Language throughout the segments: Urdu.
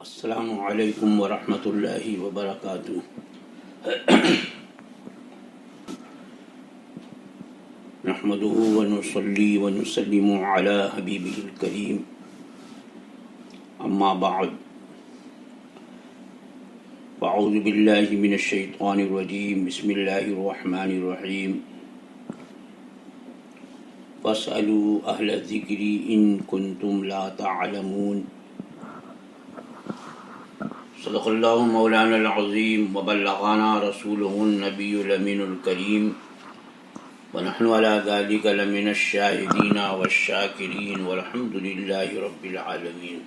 السلام علیکم ورحمۃ اللہ وبرکاتہ۔ نحمده ونصلي ونسلم على حبیبه الکریم، اما بعد فاعوذ باللہ من الشیطان الرجیم، بسم اللہ الرحمن الرحیم۔ فاسألوا اہل الذکر ان کنتم لا تعلمون۔ صدق اللہ مولانا العظیم وبلغنا رسوله النبی الامین الکریم، ونحن على ذلك لمن الشاہدین والشاکرین والحمد للہ رب العالمین۔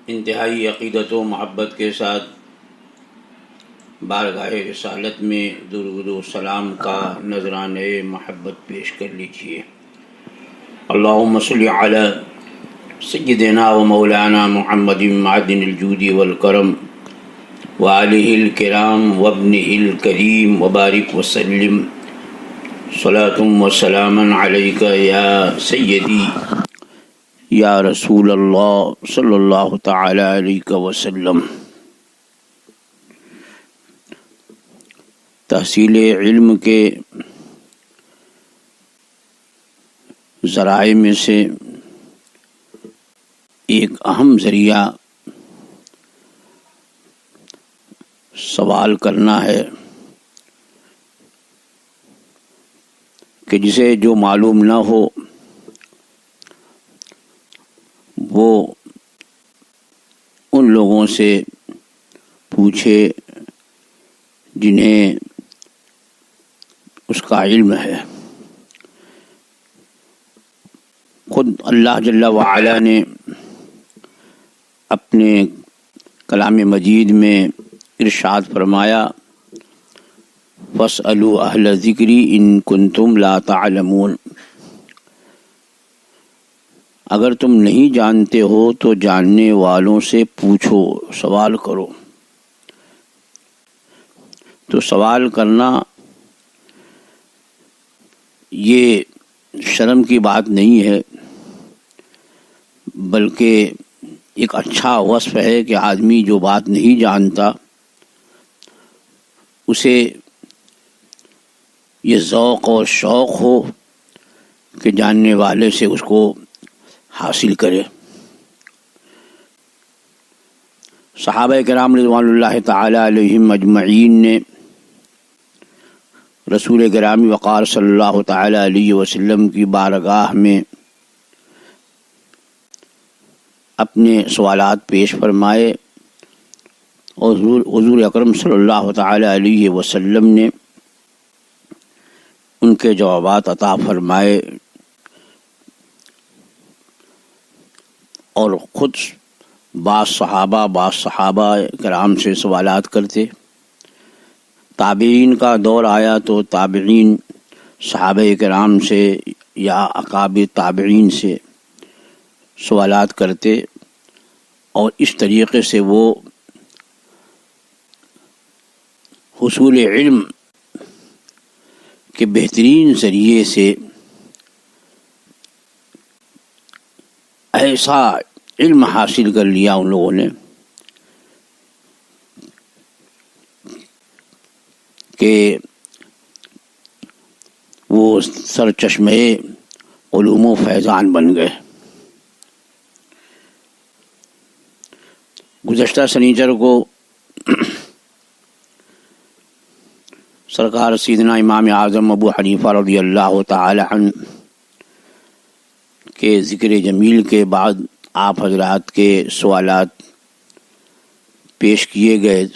انتہائی عقیدت و محبت کے ساتھ بارگاہ رسالت میں درود و سلام کا نذرانہ محبت پیش کر لیجیے۔ اللہم صل علی سیدنا و مولانا محمد معدن الجود والکرم وآلہ الکرام وابنہ الکریم وبارک وسلم صلاۃ و سلاما علیک یا سیدی یا رسول اللہ صلی اللہ تعالی علیہ وسلم۔ تحصیل علم کے ذرائع میں سے ایک اہم ذریعہ سوال کرنا ہے کہ جسے جو معلوم نہ ہو وہ ان لوگوں سے پوچھے جنہیں اس کا علم ہے۔ خود اللہ جل وعلا نے اپنے کلام مجید میں ارشاد فرمایا، فاسألوا اہل الذکر ان کنتم لا تعلمون۔ اگر تم نہیں جانتے ہو تو جاننے والوں سے پوچھو، سوال کرو۔ تو سوال کرنا یہ شرم کی بات نہیں ہے، بلکہ ایک اچھا وصف ہے کہ آدمی جو بات نہیں جانتا اسے یہ ذوق اور شوق ہو کہ جاننے والے سے اس کو حاصل کرے۔ صحابہ کرام رضوان اللہ تعالی علیہم اجمعین نے رسول گرامی وقار صلی اللہ تعالی علیہ وسلم کی بارگاہ میں اپنے سوالات پیش فرمائے اور حضور اکرم صلی اللہ تعالی علیہ وسلم نے ان کے جوابات عطا فرمائے، اور خود بعض صحابہ کرام سے سوالات کرتے۔ تابعین کا دور آیا تو تابعین صحابہ کرام سے یا اکابر تابعین سے سوالات کرتے، اور اس طریقے سے وہ حصول علم کے بہترین ذریعے سے ایسا علم حاصل کر لیا ان لوگوں نے کہ وہ سرچشمہ علوم و فیضان بن گئے۔ گزشتہ سنیچر کو سرکار سیدنا امام اعظم ابو حنیفہ رضی اللہ تعالی عنہ کے ذکر جمیل کے بعد آپ حضرات کے سوالات پیش کیے گئے،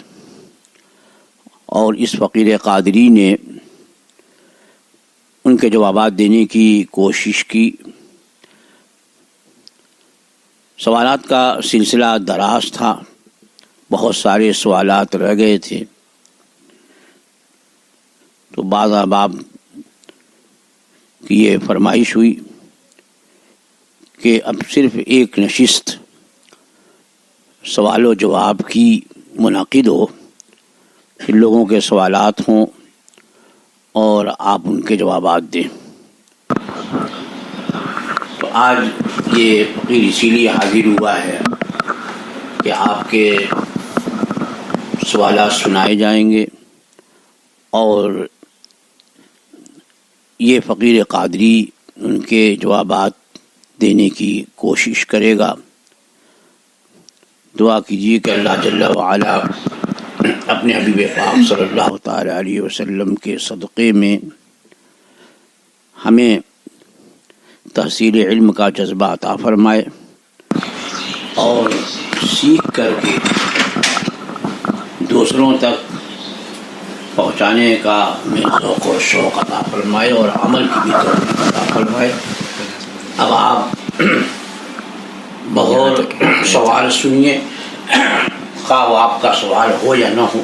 اور اس فقیر قادری نے ان کے جوابات دینے کی کوشش کی۔ سوالات کا سلسلہ دراز تھا، بہت سارے سوالات رہ گئے تھے، تو بعض احباب کی یہ فرمائش ہوئی کہ اب صرف ایک نشست سوال و جواب کی منعقد ہو، ان لوگوں کے سوالات ہوں اور آپ ان کے جوابات دیں۔ تو آج یہ فقیر اسی لیے حاضر ہوا ہے کہ آپ کے سوالات سنائے جائیں گے اور یہ فقیر قادری ان کے جوابات دینے کی کوشش کرے گا۔ دعا کیجیے کہ اللہ جل وعلا اپنے حبیب پاک صلی اللہ تعالی علیہ وسلم کے صدقے میں ہمیں تحصیل علم کا جذبہ عطا فرمائے اور سیکھ کر کے دوسروں تک پہنچانے کا ہمیں ذوق و شوق عطا فرمائے اور عمل کی بھی توفیق عطا فرمائے۔ اب آپ بغور سوال سنیے، خواہ وہ آپ کا سوال ہو یا نہ ہو،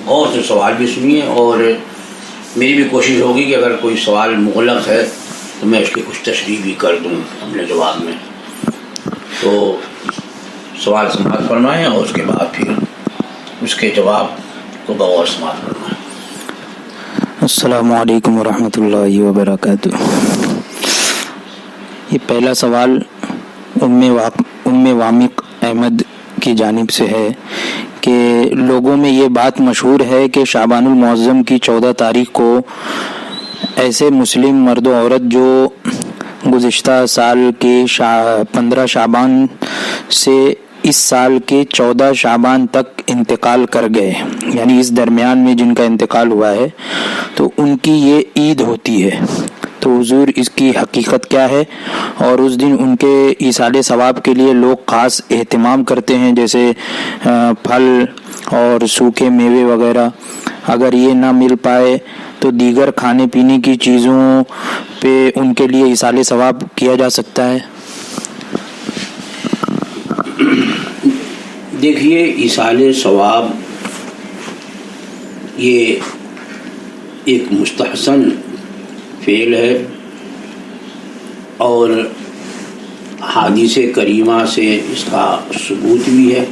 غور سے سوال بھی سنیے، اور میری بھی کوشش ہوگی کہ اگر کوئی سوال مغلق ہے تو میں اس کی کچھ تشریح بھی کر دوں اپنے جواب میں۔ تو سوال سماعت فرمائیں اور اس کے بعد پھر اس کے جواب کو بغور سماعت فرمائیں۔ السلام علیکم ورحمۃ اللہ وبرکاتہ۔ یہ پہلا سوال ام وامق احمد کی جانب سے ہے کہ لوگوں میں یہ بات مشہور ہے کہ شعبان المعظم کی 14 تاریخ کو ایسے مسلم مرد و عورت جو گزشتہ سال کے 15 شعبان سے اس سال کے 14 شعبان تک انتقال کر گئے، یعنی اس درمیان میں جن کا انتقال ہوا ہے تو ان کی یہ عید ہوتی ہے، تو حضور اس کی حقیقت کیا ہے؟ اور اس دن ان کے ایصال ثواب کے لیے لوگ خاص اہتمام کرتے ہیں، جیسے پھل اور سوکھے میوے وغیرہ، اگر یہ نہ مل پائے تو دیگر کھانے پینے کی چیزوں پہ ان کے لیے ایصال ثواب کیا جا سکتا ہے؟ دیکھیے، ایصال ثواب یہ ایک مستحسن فعل ہے اور حدیث کریمہ سے اس کا ثبوت بھی ہے۔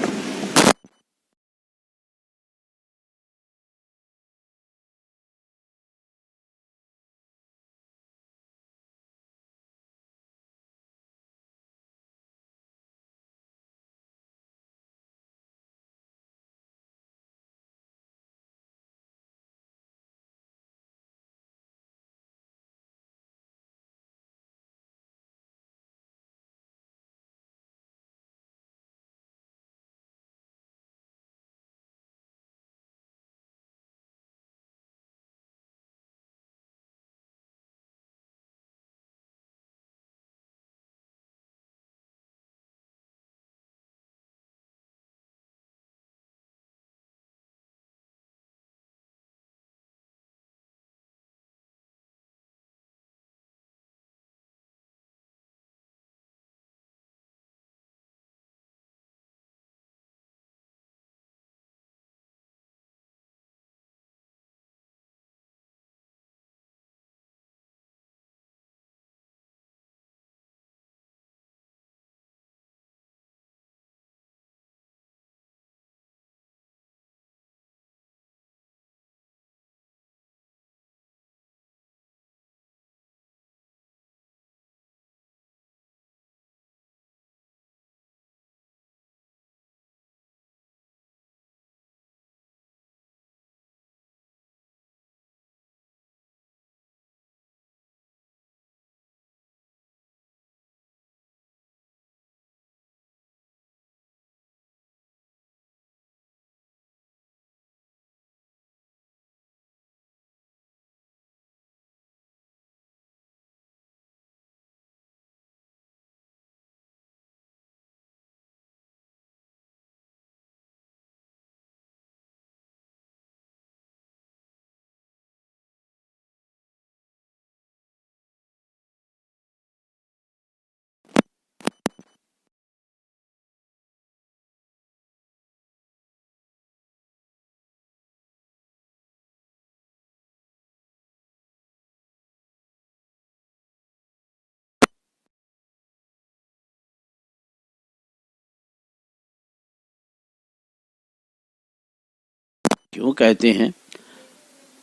کیوں کہتے ہیں،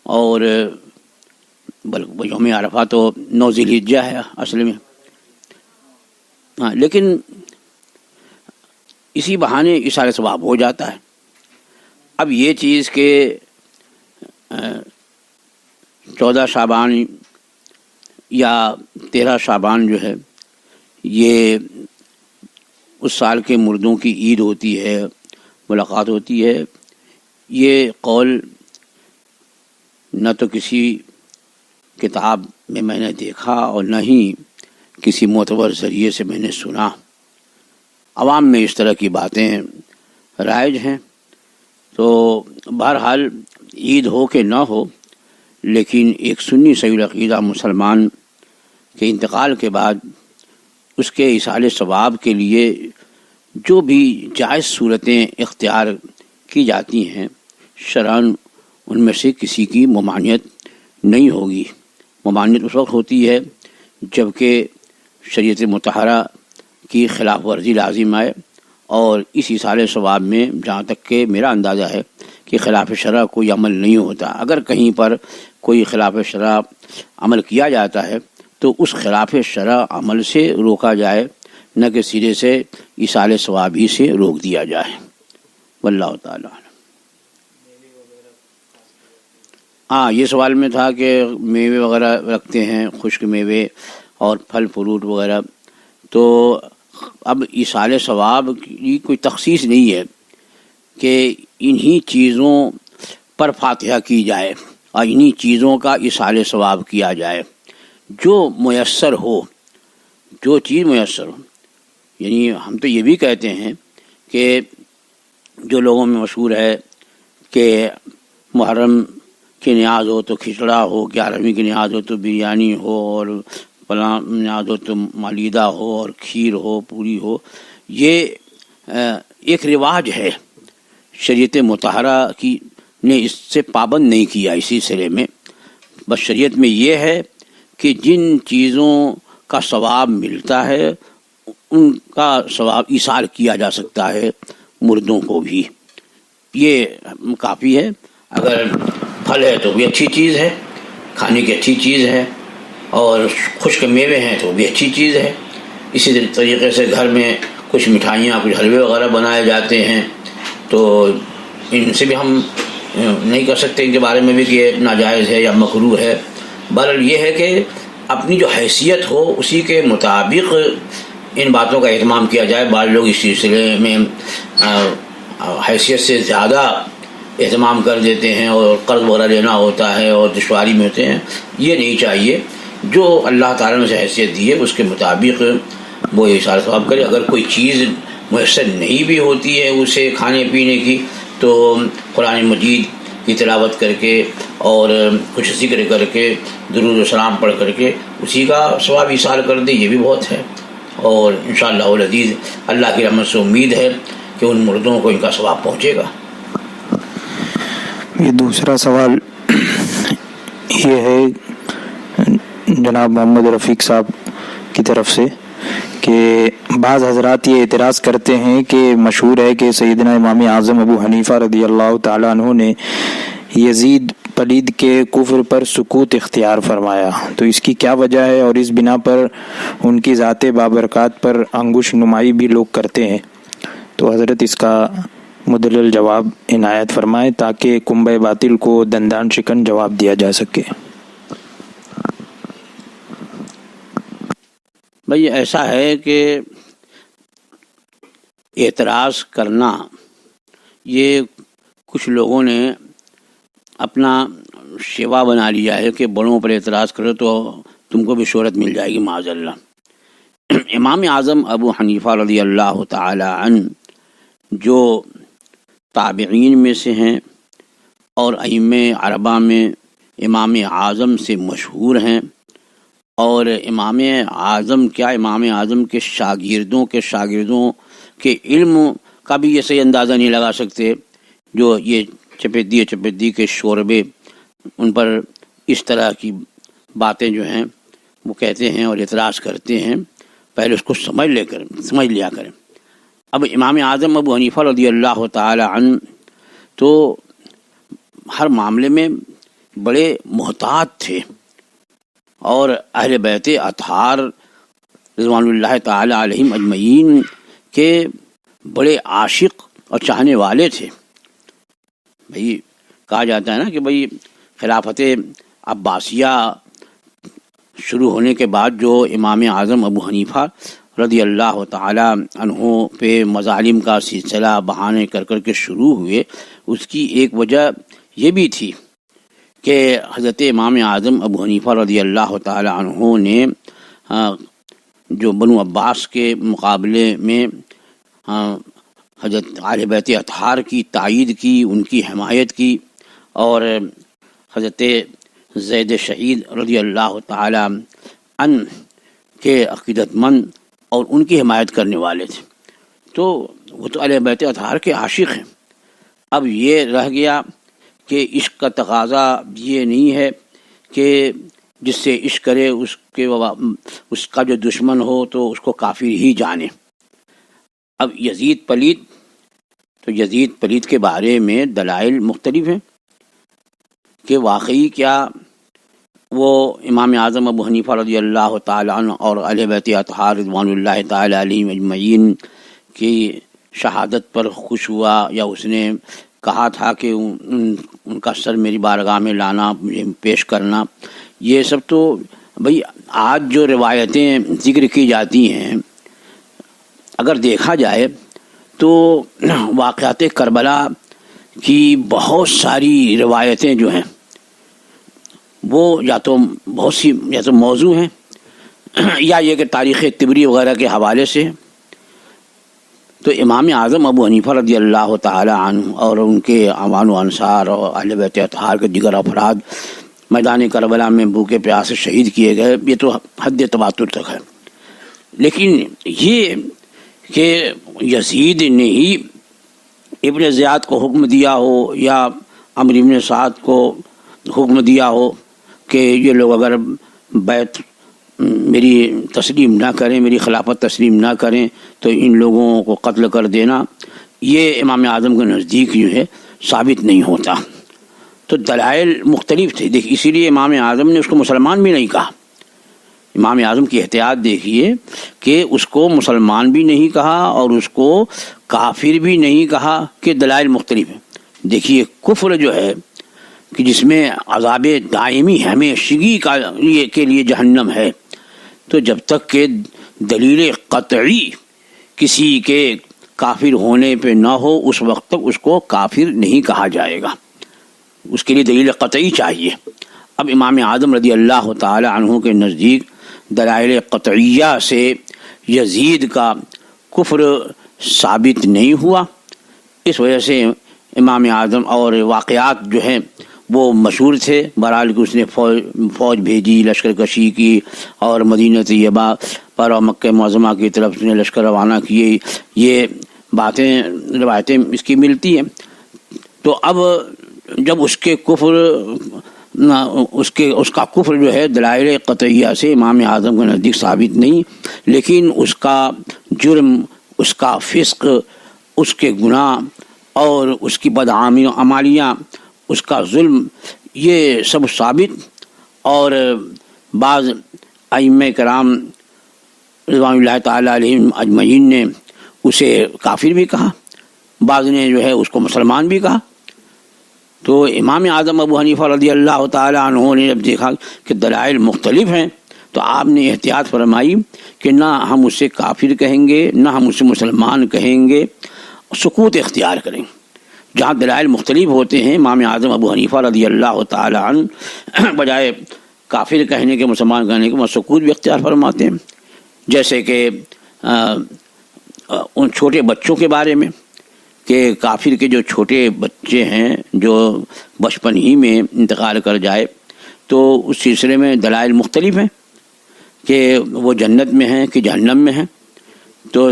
اور یوم عرفہ تو 9 ذی الحجہ ہے اصل میں، لیکن اسی بہانے ایثار ثواب ہو جاتا ہے۔ اب یہ چیز کہ 14 شعبان یا 13 شعبان جو ہے یہ اس سال کے مردوں کی عید ہوتی ہے، ملاقات ہوتی ہے، یہ قول نہ تو کسی کتاب میں نے دیکھا اور نہ ہی کسی معتبر ذریعے سے میں نے سنا۔ عوام میں اس طرح کی باتیں رائج ہیں۔ تو بہرحال عید ہو کہ نہ ہو، لیکن ایک سنی صحیح العقیدہ مسلمان کے انتقال کے بعد اس کے ایصال ثواب کے لیے جو بھی جائز صورتیں اختیار کی جاتی ہیں شرعاً ان میں سے کسی کی ممانعت نہیں ہوگی۔ ممانعت اس وقت ہوتی ہے جب کہ شریعت مطہرہ کی خلاف ورزی لازم آئے، اور اس ایصال ثواب میں جہاں تک کہ میرا اندازہ ہے کہ خلاف شرع کوئی عمل نہیں ہوتا۔ اگر کہیں پر کوئی خلاف شرع عمل کیا جاتا ہے تو اس خلاف شرع عمل سے روکا جائے، نہ کہ سرے سے ایصال ثواب ہی سے روک دیا جائے۔ واللہ تعالیٰ۔ یہ سوال میں تھا کہ میوے وغیرہ رکھتے ہیں، خشک میوے اور پھل فروٹ وغیرہ، تو اب ایصال ثواب کی کوئی تخصیص نہیں ہے کہ انہی چیزوں پر فاتحہ کی جائے اور انہی چیزوں کا ایصال ثواب کیا جائے۔ جو میسر ہو، جو چیز میسر ہو، یعنی ہم تو یہ بھی کہتے ہیں کہ جو لوگوں میں مشہور ہے کہ محرم کی نیاز ہو تو کھچڑا ہو، 11ویں کی نیاز ہو تو بریانی ہو، اور فلاں نیاز ہو تو مالیدہ ہو اور کھیر ہو، پوری ہو، یہ ایک رواج ہے۔ شریعت مطہرہ کی نے اس سے پابند نہیں کیا اسی سلسلے میں۔ بس شریعت میں یہ ہے کہ جن چیزوں کا ثواب ملتا ہے ان کا ثواب ایصال کیا جا سکتا ہے مردوں کو بھی، یہ کافی ہے۔ اگر پھل ہے تو بھی اچھی چیز ہے، کھانے کی اچھی چیز ہے، اور خشک میوے ہیں تو بھی اچھی چیز ہے۔ اسی طریقے سے گھر میں کچھ مٹھائیاں، کچھ حلوے وغیرہ بنائے جاتے ہیں، تو ان سے بھی ہم نہیں کر سکتے ان کے بارے میں بھی کہ یہ ناجائز ہے یا مکروہ ہے۔ بہرحال یہ ہے کہ اپنی جو حیثیت ہو اسی کے مطابق ان باتوں کا اہتمام کیا جائے۔ بعض لوگ اس سلسلے میں حیثیت سے زیادہ اہتمام کر دیتے ہیں اور قرض وغیرہ لینا ہوتا ہے اور دشواری میں ہوتے ہیں، یہ نہیں چاہیے۔ جو اللہ تعالیٰ نے حیثیت دی ہے اس کے مطابق وہ ایصال ثواب کرے۔ اگر کوئی چیز میسر نہیں بھی ہوتی ہے اسے کھانے پینے کی، تو قرآن مجید کی تلاوت کر کے اور کچھ ذکر کر کے درود و سلام پڑھ کر کے اسی کا ثواب ایصال کر دے، یہ بھی بہت ہے۔ اور انشاءاللہ العزیز اللہ کی رحمت سے امید ہے کہ ان مردوں کو ان کا ثواب پہنچے گا۔ یہ دوسرا سوال یہ ہے جناب محمد رفیق صاحب کی طرف سے کہ بعض حضرات یہ اعتراض کرتے ہیں کہ مشہور ہے کہ سیدنا امام اعظم ابو حنیفہ رضی اللہ تعالیٰ عنہ نے یزید پلید کے کفر پر سکوت اختیار فرمایا، تو اس کی کیا وجہ ہے؟ اور اس بنا پر ان کی ذات بابرکات پر انگوش نمائی بھی لوگ کرتے ہیں، تو حضرت اس کا مدلل جواب عنایت فرمائے تاکہ کنبہ باطل کو دندان شکن جواب دیا جا سکے۔ بھئی ایسا ہے کہ اعتراض کرنا یہ کچھ لوگوں نے اپنا شیوا بنا لیا ہے کہ بڑوں پر اعتراض کرو تو تم کو بھی شہرت مل جائے گی معاذ اللہ۔ امام اعظم ابو حنیفہ رضی اللہ تعالی عنہ جو تابعین میں سے ہیں اور ائمہ اربعہ میں امام اعظم سے مشہور ہیں، اور امام اعظم کیا امام اعظم کے شاگردوں کے علم کا بھی یہ صحیح اندازہ نہیں لگا سکتے، جو یہ چپیدی کے شوربے ان پر اس طرح کی باتیں جو ہیں وہ کہتے ہیں اور اعتراض کرتے ہیں، پہلے اس کو سمجھ لیا کریں۔ اب امام اعظم ابو حنیفہ رضی اللہ تعالی عنہ تو ہر معاملے میں بڑے محتاط تھے، اور اہل بیت اطہار رضوان اللہ تعالی علیہم اجمعین کے بڑے عاشق اور چاہنے والے تھے۔ بھئی کہا جاتا ہے نا کہ بھئی خلافت عباسیہ شروع ہونے کے بعد جو امام اعظم ابو حنیفہ رضی اللہ تعالی عنہ پہ مظالم کا سلسلہ بہانے کر کر کے شروع ہوئے، اس کی ایک وجہ یہ بھی تھی کہ حضرت امام اعظم ابو حنیفہ رضی اللہ تعالی عنہ نے جو بنو عباس کے مقابلے میں حضرت اہل بیت اطہار کی تائید کی، ان کی حمایت کی، اور حضرت زید شہید رضی اللہ تعالی عنہ کے عقیدت مند اور ان کی حمایت کرنے والے تھے، تو وہ تو اہل بیت اطہار کے عاشق ہیں۔ اب یہ رہ گیا کہ عشق کا تقاضا یہ نہیں ہے کہ جس سے عشق کرے اس کا جو دشمن ہو تو اس کو کافر ہی جانے۔ اب یزید پلید، تو یزید پلید کے بارے میں دلائل مختلف ہیں کہ واقعی کیا وہ امام اعظم ابو حنیفہ رضی اللہ تعالی عنہ اور اہل بیت اطہار رضوان اللہ تعالی علیہم اجمعین کی شہادت پر خوش ہوا، یا اس نے کہا تھا کہ ان کا سر میری بارگاہ میں لانا، مجھے پیش کرنا؟ یہ سب تو بھئی آج جو روایتیں ذکر کی جاتی ہیں، اگر دیکھا جائے تو واقعات کربلا کی بہت ساری روایتیں جو ہیں وہ یا تو موضوع ہیں، یا یہ کہ تاریخ طبری وغیرہ کے حوالے سے۔ تو امام اعظم ابو حنیفہ رضی اللہ تعالی عنہ اور ان کے اعوان و انصار اور اہل بیت اطہار کے دیگر افراد میدان کربلا میں بھوکے پیاسے شہید کیے گئے، یہ تو حد تواتر تک ہے۔ لیکن یہ کہ یزید نے ہی ابن زیاد کو حکم دیا ہو یا عمرو بن سعد کو حکم دیا ہو کہ یہ لوگ اگر بیعت میری تسلیم نہ کریں، میری خلافت تسلیم نہ کریں تو ان لوگوں کو قتل کر دینا، یہ امام اعظم کے نزدیک جو ہے ثابت نہیں ہوتا۔ تو دلائل مختلف تھے، دیکھ اسی لیے امام اعظم نے اس کو مسلمان بھی نہیں کہا۔ امام اعظم کی احتیاط دیکھیے کہ اس کو مسلمان بھی نہیں کہا اور اس کو کافر بھی نہیں کہا، کہ دلائل مختلف ہیں۔ دیکھیے کفر جو ہے کہ جس میں عذاب دائمی ہمیشگی کے لیے جہنم ہے، تو جب تک کہ دلیل قطعی کسی کے کافر ہونے پہ نہ ہو اس وقت تک اس کو کافر نہیں کہا جائے گا، اس کے لیے دلیل قطعی چاہیے۔ اب امام اعظم رضی اللہ تعالی عنہ کے نزدیک دلائل قطعیہ سے یزید کا کفر ثابت نہیں ہوا، اس وجہ سے امام اعظم اور واقعات جو ہیں وہ مشہور تھے۔ بہرحال کہ اس نے فوج بھیجی، لشکر کشی کی، اور مدینہ طیبہ پر اور مکہ معظمہ کی طرف نے لشکر روانہ کیے، یہ باتیں روایتیں اس کی ملتی ہیں۔ تو اب جب اس کے کفر اس کا کفر جو ہے دلائل قطعیہ سے امام اعظم کے نزدیک ثابت نہیں، لیکن اس کا جرم، اس کا فسق، اس کے گناہ اور اس کی بدعمالیاں، اس کا ظلم، یہ سب ثابت۔ اور بعض ائمہ کرام رضوان اللہ تعالی علیہم اجمعین نے اسے کافر بھی کہا، بعض نے جو ہے اس کو مسلمان بھی کہا۔ تو امام اعظم ابو حنیفہ رضی اللہ تعالی عنہ نے جب دیکھا کہ دلائل مختلف ہیں تو آپ نے احتیاط فرمائی کہ نہ ہم اسے کافر کہیں گے، نہ ہم اسے مسلمان کہیں گے، سکوت اختیار کریں۔ جہاں دلائل مختلف ہوتے ہیں امام اعظم ابو حنیفہ رضی اللہ تعالی عنہ بجائے کافر کہنے کے، مسلمان کہنے کے، وہ سکوت بھی اختیار فرماتے ہیں۔ جیسے کہ ان چھوٹے بچوں کے بارے میں کہ کافر کے جو چھوٹے بچے ہیں جو بچپن ہی میں انتقال کر جائے، تو اس سلسلے میں دلائل مختلف ہیں کہ وہ جنت میں ہیں کہ جہنم میں ہیں۔ تو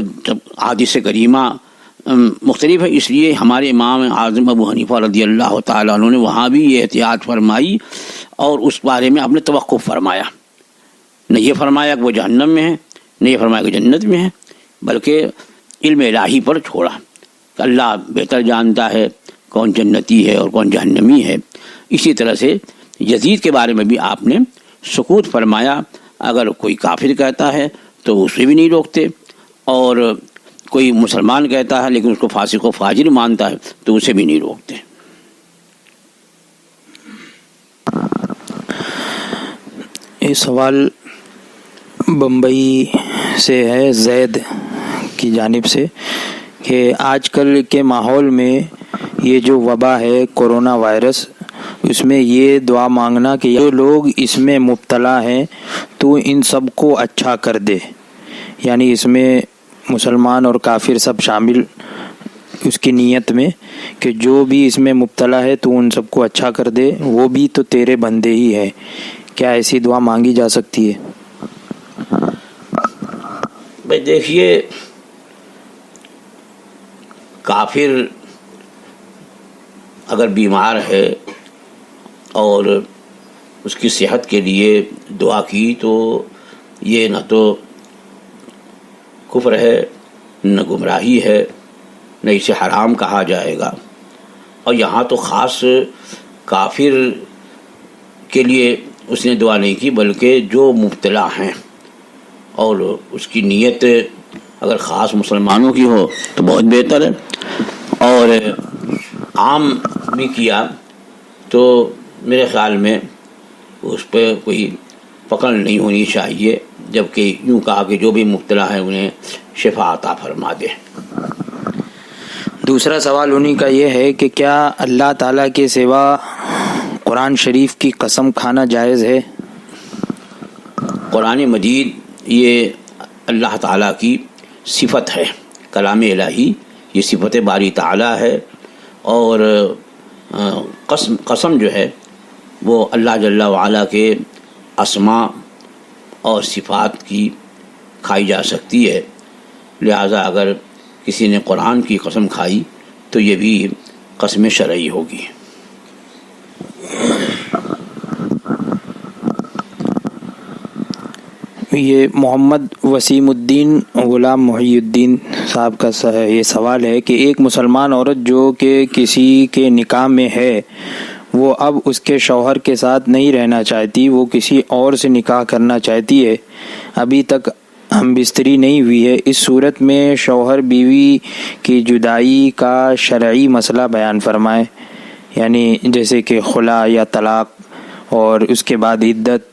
حدیث کریمہ مختلف ہے، اس لیے ہمارے امام اعظم ابو حنیفہ رضی اللہ تعالیٰ عنہ نے وہاں بھی یہ احتیاط فرمائی اور اس بارے میں آپ نے توقف فرمایا، نہ یہ فرمایا کہ وہ جہنم میں ہے، نہ یہ فرمایا کہ جنت میں ہے، بلکہ علم الہی پر چھوڑا کہ اللہ بہتر جانتا ہے کون جنتی ہے اور کون جہنمی ہے۔ اسی طرح سے یزید کے بارے میں بھی آپ نے سکوت فرمایا، اگر کوئی کافر کہتا ہے تو اسے بھی نہیں روکتے، اور کوئی مسلمان کہتا ہے لیکن اس کو فاسق و فاجر مانتا ہے تو اسے بھی نہیں روکتے۔ یہ سوال بمبئی سے ہے زید کی جانب سے کہ آج کل کے ماحول میں یہ جو وبا ہے کورونا وائرس، اس میں یہ دعا مانگنا کہ جو لوگ اس میں مبتلا ہیں تو ان سب کو اچھا کر دے، یعنی اس میں مسلمان اور کافر سب شامل اس کی نیت میں کہ جو بھی اس میں مبتلا ہے تو ان سب کو اچھا کر دے، وہ بھی تو تیرے بندے ہی ہیں۔ کیا ایسی دعا مانگی جا سکتی ہے؟ بھائی دیکھیے، کافر اگر بیمار ہے اور اس کی صحت کے لیے دعا کی تو یہ نہ تو کفر ہے، نہ گمراہی ہے، نہ اسے حرام کہا جائے گا۔ اور یہاں تو خاص کافر کے لیے اس نے دعا نہیں کی، بلکہ جو مبتلا ہیں، اور اس کی نیت اگر خاص مسلمانوں کی ہو تو بہت بہتر ہے، اور عام بھی کیا تو میرے خیال میں اس پہ کوئی پکڑ نہیں ہونی چاہیے، جبکہ یوں کہا کہ جو بھی مبتلا ہے انہیں شفا عطا فرما دے۔ دوسرا سوال انہی کا یہ ہے کہ کیا اللہ تعالیٰ کے سوا قرآن شریف کی قسم کھانا جائز ہے؟ قرآن مجید یہ اللہ تعالیٰ کی صفت ہے، کلام الہی یہ صفت باری تعالیٰ ہے، اور قسم جو ہے وہ اللہ جل وعلا کے اسماء اور صفات کی کھائی جا سکتی ہے، لہذا اگر کسی نے قرآن کی قسم کھائی تو یہ بھی قسم شرعی ہوگی۔ یہ محمد وسیم الدین غلام محی الدین صاحب کا یہ سوال ہے کہ ایک مسلمان عورت جو کہ کسی کے نکاح میں ہے، وہ اب اس کے شوہر کے ساتھ نہیں رہنا چاہتی، وہ کسی اور سے نکاح کرنا چاہتی ہے، ابھی تک ہم بستری نہیں ہوئی ہے، اس صورت میں شوہر بیوی کی جدائی کا شرعی مسئلہ بیان فرمائے، یعنی جیسے کہ خلا یا طلاق، اور اس کے بعد عدت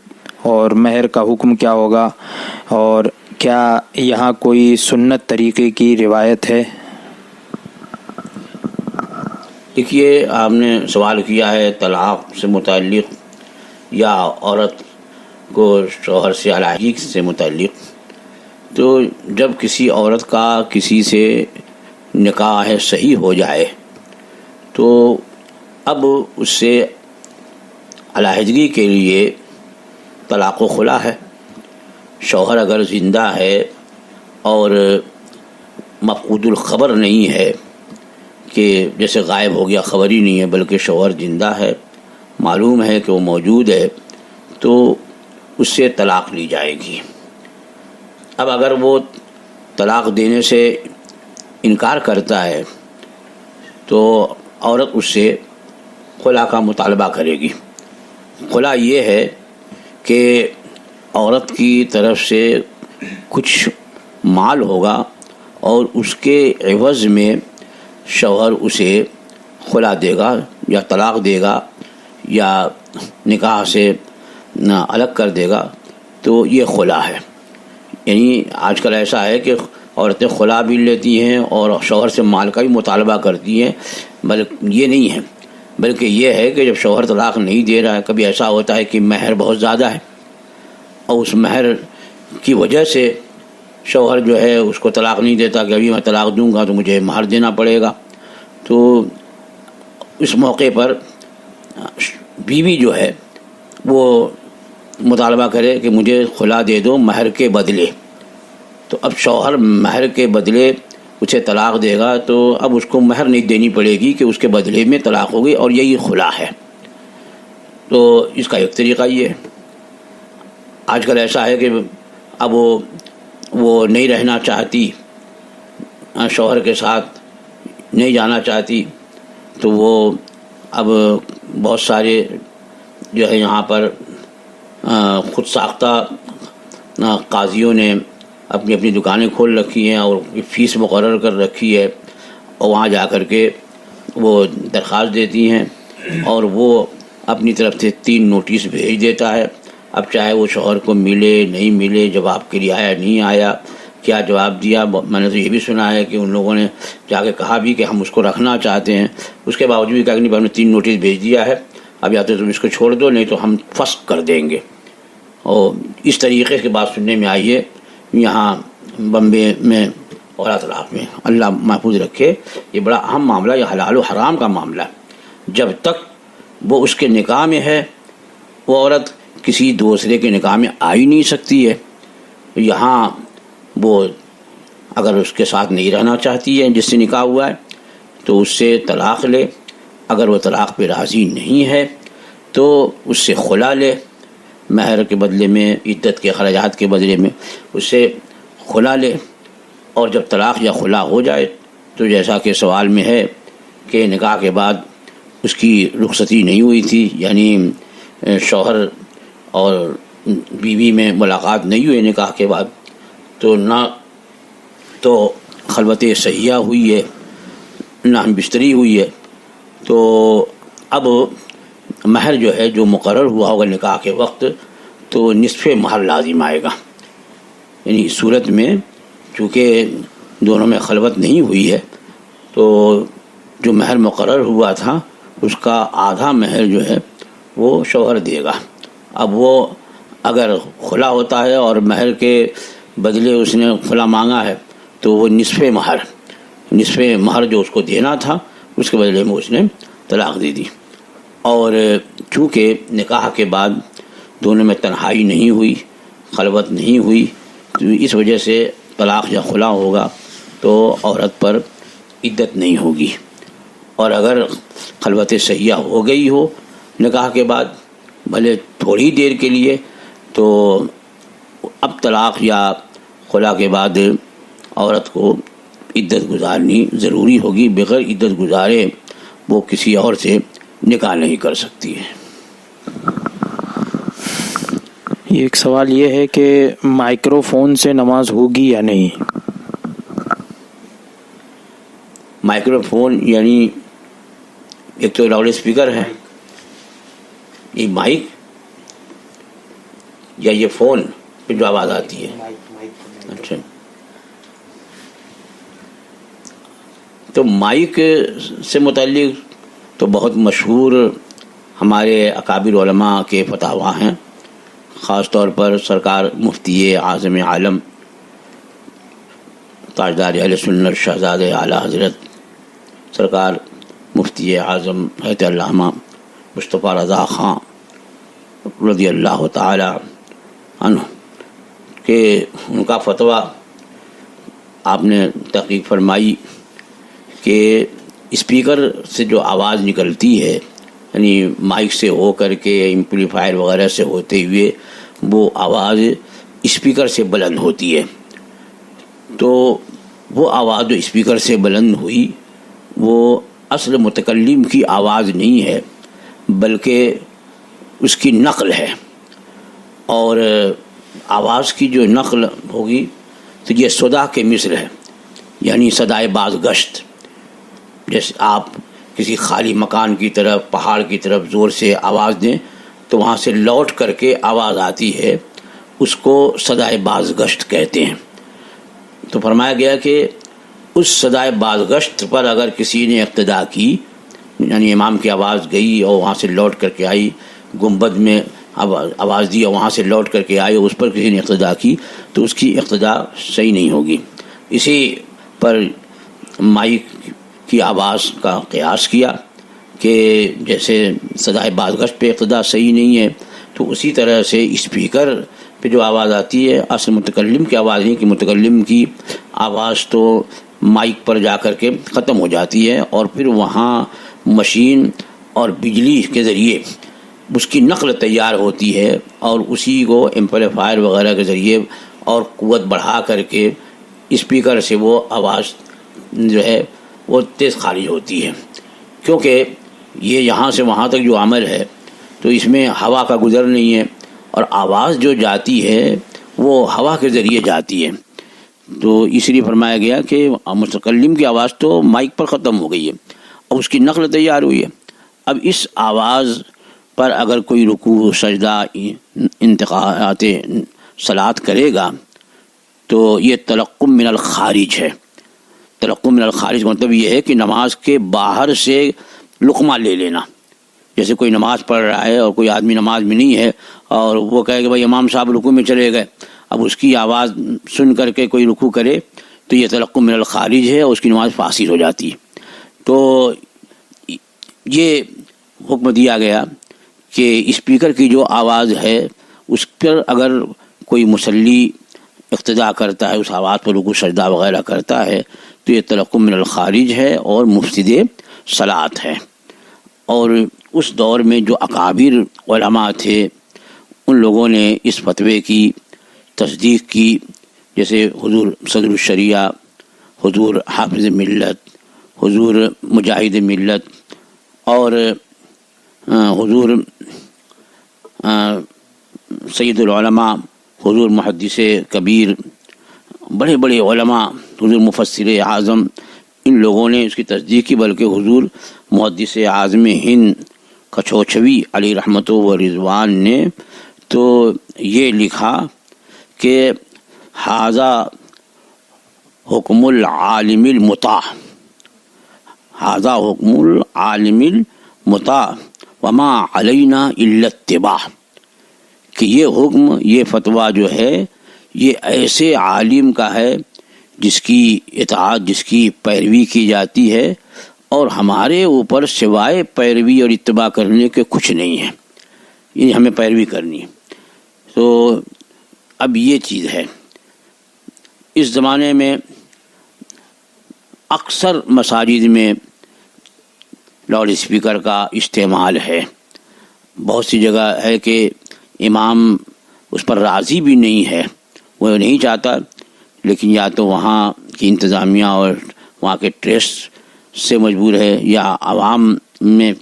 اور مہر کا حکم کیا ہوگا، اور کیا یہاں کوئی سنت طریقے کی روایت ہے؟ دیکھیے، آپ نے سوال کیا ہے طلاق سے متعلق یا عورت کو شوہر سے علیحدگی سے متعلق، تو جب کسی عورت کا کسی سے نکاح صحیح ہو جائے تو اب اس سے علیحدگی کے لیے طلاق و خلا ہے۔ شوہر اگر زندہ ہے اور مفقود الخبر نہیں ہے کہ جیسے غائب ہو گیا، خبر ہی نہیں ہے، بلکہ شوہر زندہ ہے، معلوم ہے کہ وہ موجود ہے، تو اس سے طلاق لی جائے گی۔ اب اگر وہ طلاق دینے سے انکار کرتا ہے تو عورت اس سے خلا کا مطالبہ کرے گی۔ خلا یہ ہے کہ عورت کی طرف سے کچھ مال ہوگا اور اس کے عوض میں شوہر اسے خلا دے گا یا طلاق دے گا یا نکاح سے الگ کر دے گا، تو یہ خلا ہے۔ یعنی آج کل ایسا ہے کہ عورتیں خلا بھی لیتی ہیں اور شوہر سے مال کا بھی مطالبہ کرتی ہیں، بلکہ یہ نہیں ہے، بلکہ یہ ہے کہ جب شوہر طلاق نہیں دے رہا ہے، کبھی ایسا ہوتا ہے کہ مہر بہت زیادہ ہے اور اس مہر کی وجہ سے شوہر جو ہے اس کو طلاق نہیں دیتا کہ ابھی میں طلاق دوں گا تو مجھے مہر دینا پڑے گا، تو اس موقع پر بیوی جو ہے وہ مطالبہ کرے کہ مجھے خلا دے دو مہر کے بدلے، تو اب شوہر مہر کے بدلے اسے طلاق دے گا تو اب اس کو مہر نہیں دینی پڑے گی کہ اس کے بدلے میں طلاق ہوگی، اور یہی خلا ہے۔ تو اس کا ایک طریقہ یہ ہے۔ آج کل ایسا ہے کہ اب وہ نہیں رہنا چاہتی، شوہر کے ساتھ نہیں جانا چاہتی، تو وہ اب بہت سارے جو ہے یہاں پر خود ساختہ قاضیوں نے اپنی اپنی دکانیں کھول رکھی ہیں اور فیس مقرر کر رکھی ہے، اور وہاں جا کر کے وہ درخواست دیتی ہیں اور وہ اپنی طرف سے 3 نوٹس بھیج دیتا ہے. اب چاہے وہ شوہر کو ملے نہیں ملے، جواب کے لیے آیا نہیں آیا، کیا جواب دیا. میں نے تو یہ بھی سنا ہے کہ ان لوگوں نے جا کے کہا بھی کہ ہم اس کو رکھنا چاہتے ہیں، اس کے باوجود بھی کہا کہ نہیں، ہم نے 3 نوٹس بھیج دیا ہے، اب یا تو تم اس کو چھوڑ دو نہیں تو ہم فسخ کر دیں گے. اور اس طریقے کی بات سننے میں آئی ہے یہاں بمبے میں اور اطراف میں. اللہ محفوظ رکھے. یہ بڑا اہم معاملہ، یہ حلال و حرام کا معاملہ ہے. جب تک وہ اس کے نکاح میں ہے، وہ عورت کسی دوسرے کے نکاح میں آ ہی نہیں سکتی ہے. یہاں وہ اگر اس کے ساتھ نہیں رہنا چاہتی ہے جس سے نکاح ہوا ہے تو اس سے طلاق لے. اگر وہ طلاق پہ راضی نہیں ہے تو اس سے خلا لے، مہر کے بدلے میں، عدت کے اخراجات کے بدلے میں اس سے خلا لے. اور جب طلاق یا خلا ہو جائے تو جیسا کہ سوال میں ہے کہ نکاح کے بعد اس کی رخصتی نہیں ہوئی تھی، یعنی شوہر اور بیوی میں ملاقات نہیں ہوئی نکاح کے بعد، تو نہ تو خلوت صحیحہ ہوئی ہے نہ ہم بستری ہوئی ہے. تو اب مہر جو ہے جو مقرر ہوا ہوگا نکاح کے وقت تو نصف مہر لازم آئے گا. یعنی اس صورت میں چونکہ دونوں میں خلوت نہیں ہوئی ہے تو جو مہر مقرر ہوا تھا اس کا آدھا مہر جو ہے وہ شوہر دے گا. اب وہ اگر خلا ہوتا ہے اور مہر کے بدلے اس نے خلا مانگا ہے تو وہ نصف مہر جو اس کو دینا تھا اس کے بدلے میں اس نے طلاق دے دی. اور چونکہ نکاح کے بعد دونوں میں تنہائی نہیں ہوئی، خلوت نہیں ہوئی، تو اس وجہ سے طلاق یا خلا ہوگا تو عورت پر عدت نہیں ہوگی. اور اگر خلوت صحیحہ ہو گئی ہو نکاح کے بعد بھلے تھوڑی دیر کے لیے، تو اب طلاق یا خلا کے بعد عورت کو عدت گزارنی ضروری ہوگی. بغیر عدت گزارے وہ کسی اور سے نکاح نہیں کر سکتی ہے. یہ ایک سوال یہ ہے کہ مائکرو فون سے نماز ہوگی یا نہیں؟ مائکرو فون یعنی ایک تو لاؤڈ اسپیکر ہے، یہ مائک یا یہ فون پہ جو آواز آتی ہے. اچھا، تو مائک سے متعلق تو بہت مشہور ہمارے اکابر علماء کے فتاویٰ ہیں، خاص طور پر سرکار مفتی اعظم عالم تاجدار اہل سنت شہزادہ اعلیٰ حضرت سرکار مفتی اعظم حضرت علامہ مصطفیٰ رضا خان رضی اللہ تعالی عنہ کہ ان کا فتویٰ آپ نے تحقیق فرمائی کہ اسپیکر سے جو آواز نکلتی ہے، یعنی مائک سے ہو کر کے ایمپلیفائر وغیرہ سے ہوتے ہوئے وہ آواز اسپیکر سے بلند ہوتی ہے، تو وہ آواز جو اسپیکر سے بلند ہوئی وہ اصل متکلم کی آواز نہیں ہے بلکہ اس کی نقل ہے. اور آواز کی جو نقل ہوگی تو یہ صدا کے مثل ہے، یعنی صدائے باز گشت. جیسے آپ کسی خالی مکان کی طرف، پہاڑ کی طرف زور سے آواز دیں تو وہاں سے لوٹ کر کے آواز آتی ہے، اس کو صدائے باز گشت کہتے ہیں. تو فرمایا گیا کہ اس صدائے باز گشت پر اگر کسی نے اقتدا کی، یعنی امام کی آواز گئی اور وہاں سے لوٹ کر کے آئی، گنبد میں آواز دی اور وہاں سے لوٹ کر کے آئی، اس پر کسی نے اقتدا کی تو اس کی اقتدا صحیح نہیں ہوگی. اسی پر مائک کی آواز کا قیاس کیا کہ جیسے صدائے بازگشت پہ اقتدا صحیح نہیں ہے تو اسی طرح سے اسپیکر پہ جو آواز آتی ہے اصل متکلم کی آواز نہیں، کہ متکلم کی آواز تو مائک پر جا کر کے ختم ہو جاتی ہے اور پھر وہاں مشین اور بجلی کے ذریعے اس کی نقل تیار ہوتی ہے اور اسی کو ایمپلیفائر وغیرہ کے ذریعے اور قوت بڑھا کر کے اسپیکر سے وہ آواز جو ہے وہ تیز خارج ہوتی ہے. کیونکہ یہ یہاں سے وہاں تک جو عمل ہے تو اس میں ہوا کا گزر نہیں ہے اور آواز جو جاتی ہے وہ ہوا کے ذریعے جاتی ہے. تو اس لیے فرمایا گیا کہ متکلم کی آواز تو مائک پر ختم ہو گئی ہے، اب اس کی نقل تیار ہوئی ہے. اب اس آواز پر اگر کوئی رکوع سجدہ انتقالات صلات کرے گا تو یہ تلقم من الخارج ہے. تلقم من الخارج کا مطلب یہ ہے کہ نماز کے باہر سے لقمہ لے لینا. جیسے کوئی نماز پڑھ رہا ہے اور کوئی آدمی نماز میں نہیں ہے اور وہ کہے کہ بھائی امام صاحب رکوع میں چلے گئے، اب اس کی آواز سن کر کے کوئی رکوع کرے تو یہ تلقم من الخارج ہے اور اس کی نماز فاسد ہو جاتی ہے. تو یہ حکم دیا گیا کہ اسپیکر کی جو آواز ہے اس پر اگر کوئی مصلی اقتداء کرتا ہے، اس آواز پر رکوع سجدہ وغیرہ کرتا ہے تو یہ تلقم من الخارج ہے اور مفسد صلاۃ ہے. اور اس دور میں جو اکابر علماء تھے ان لوگوں نے اس فتوے کی تصدیق کی، جیسے حضور صدر الشریعہ، حضور حافظ ملت، حضور مجاہد ملت اور حضور سید العلماء، حضور محدث کبیر، بڑے بڑے علماء، حضور مفسر اعظم، ان لوگوں نے اس کی تصدیق کی. بلکہ حضور محدث اعظم ہند کچھوچھوی علی رحمت و رضوان نے تو یہ لکھا کہ ھذا حکم العالم المطاع، ھذا حکم العالم المطاع وما علینا الا اتباع، کہ یہ حکم، یہ فتویٰ جو ہے یہ ایسے عالم کا ہے جس کی اطاعت، جس کی پیروی کی جاتی ہے، اور ہمارے اوپر سوائے پیروی اور اتباع کرنے کے کچھ نہیں ہے، یعنی ہمیں پیروی کرنی ہے. تو اب یہ چیز ہے. اس زمانے میں اکثر مساجد میں لاؤڈ اسپیکر کا استعمال ہے. بہت سی جگہ ہے کہ امام اس پر راضی بھی نہیں ہے، وہ نہیں چاہتا، لیکن یا تو وہاں کی انتظامیہ اور وہاں کے ٹرسٹ سے مجبور ہے، یا عوام میں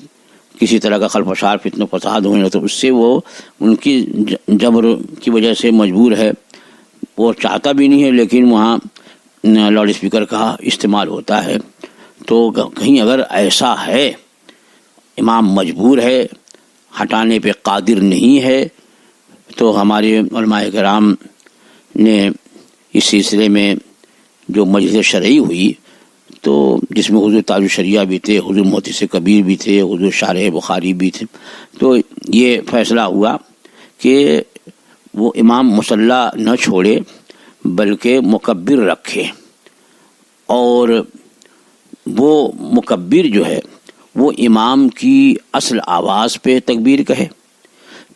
کسی طرح کا خلفشار فتنہ و فساد ہونے تو اس سے وہ ان کی جبر کی وجہ سے مجبور ہے. وہ چاہتا بھی نہیں ہے لیکن وہاں لاؤڈ اسپیکر کا استعمال ہوتا ہے. تو کہیں اگر ایسا ہے، امام مجبور ہے، ہٹانے پہ قادر نہیں ہے، تو ہمارے علماء کرام نے اس سلسلے میں جو مجلس شرعی ہوئی تو جس میں حضور تاج الشریعہ بھی تھے، حضور محدث کبیر بھی تھے، حضور شارح بخاری بھی تھے، تو یہ فیصلہ ہوا کہ وہ امام مصلی نہ چھوڑے بلکہ مکبر رکھے، اور وہ مکبر جو ہے وہ امام کی اصل آواز پہ تکبیر کہے،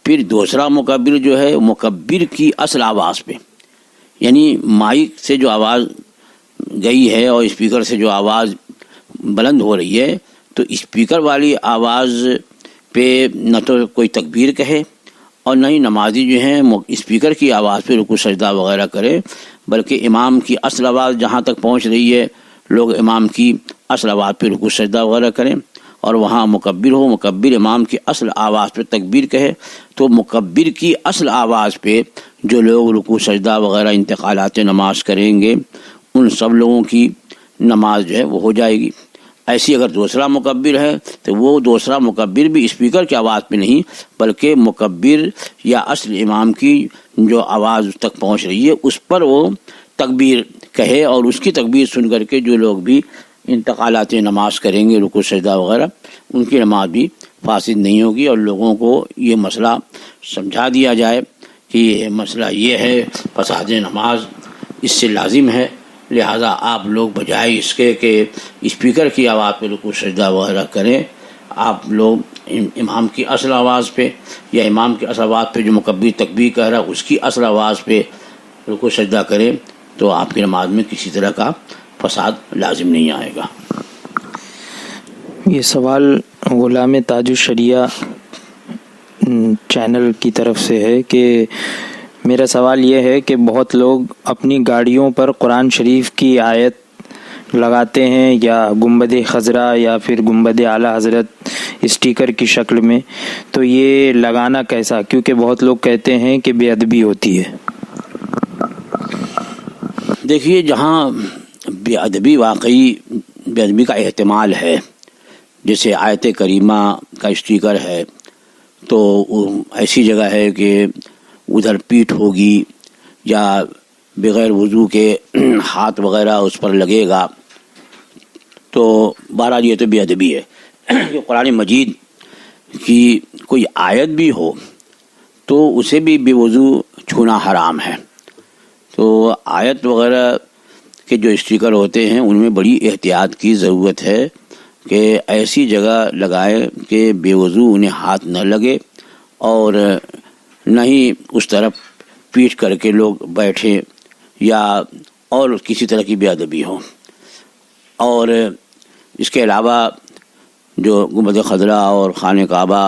پھر دوسرا مکبر جو ہے مکبر کی اصل آواز پہ، یعنی مائک سے جو آواز گئی ہے اور اسپیکر سے جو آواز بلند ہو رہی ہے تو اسپیکر والی آواز پہ نہ تو کوئی تکبیر کہے اور نہ ہی نمازی جو ہیں اسپیکر کی آواز پہ رکوع سجدہ وغیرہ کرے، بلکہ امام کی اصل آواز جہاں تک پہنچ رہی ہے لوگ امام کی اصل آواز پہ رکوع سجدہ وغیرہ کریں، اور وہاں مکبر ہو، مکبر امام کی اصل آواز پہ تکبیر کہے. تو مکبر کی اصل آواز پہ جو لوگ رکوع سجدہ وغیرہ انتقالات نماز کریں گے ان سب لوگوں کی نماز جو ہے وہ ہو جائے گی. ایسی اگر دوسرا مکبر ہے تو وہ دوسرا مکبر بھی اسپیکر کی آواز پہ نہیں بلکہ مکبر یا اصل امام کی جو آواز اس تک پہنچ رہی ہے اس پر وہ تکبیر کہے، اور اس کی تکبیر سن کر کے جو لوگ بھی انتقالات نماز کریں گے رکوع سجدہ وغیرہ ان کی نماز بھی فاسد نہیں ہوگی. اور لوگوں کو یہ مسئلہ سمجھا دیا جائے کہ یہ مسئلہ یہ ہے، فساد نماز اس سے لازم ہے، لہذا آپ لوگ بجائے اس کے کہ اسپیکر کی آواز پہ رکوع سجدہ وغیرہ کریں، آپ لوگ امام کی اصل آواز پہ یا امام کی اصل آواز پہ جو مکبر تکبیر کہہ رہا اس کی اصل آواز پہ رکوع سجدہ کریں تو آپ کی نماز میں کسی طرح کا فساد لازم نہیں آئے گا. یہ سوال غلام تاج الشریعہ چینل کی طرف سے ہے کہ میرا سوال یہ ہے کہ بہت لوگ اپنی گاڑیوں پر قرآن شریف کی آیت لگاتے ہیں یا گنبد خضرا یا پھر گنبد اعلیٰ حضرت اسٹیکر کی شکل میں، تو یہ لگانا کیسا؟ کیونکہ بہت لوگ کہتے ہیں کہ بے ادبی ہوتی ہے. دیکھیے جہاں بے ادبی واقعی بے ادبی کا احتمال ہے، جیسے آیت کریمہ کا اسٹیکر ہے تو ایسی جگہ ہے کہ ادھر پیٹھ ہوگی یا بغیر وضو کے ہاتھ وغیرہ اس پر لگے گا، تو بہرحال یہ تو بے ادبی ہے کہ قرآن مجید کی کوئی آیت بھی ہو تو اسے بھی بے وضو چھونا حرام ہے۔ تو آیت وغیرہ کے جو اسٹیکر ہوتے ہیں ان میں بڑی احتیاط کی ضرورت ہے کہ ایسی جگہ لگائے کہ بے وضو انہیں ہاتھ نہ لگے اور نہ ہی اس طرف پیٹ کر کے لوگ بیٹھیں یا اور کسی طرح کی بے ادبی ہو۔ اور اس کے علاوہ جو گنبد خضرا اور خانہ کعبہ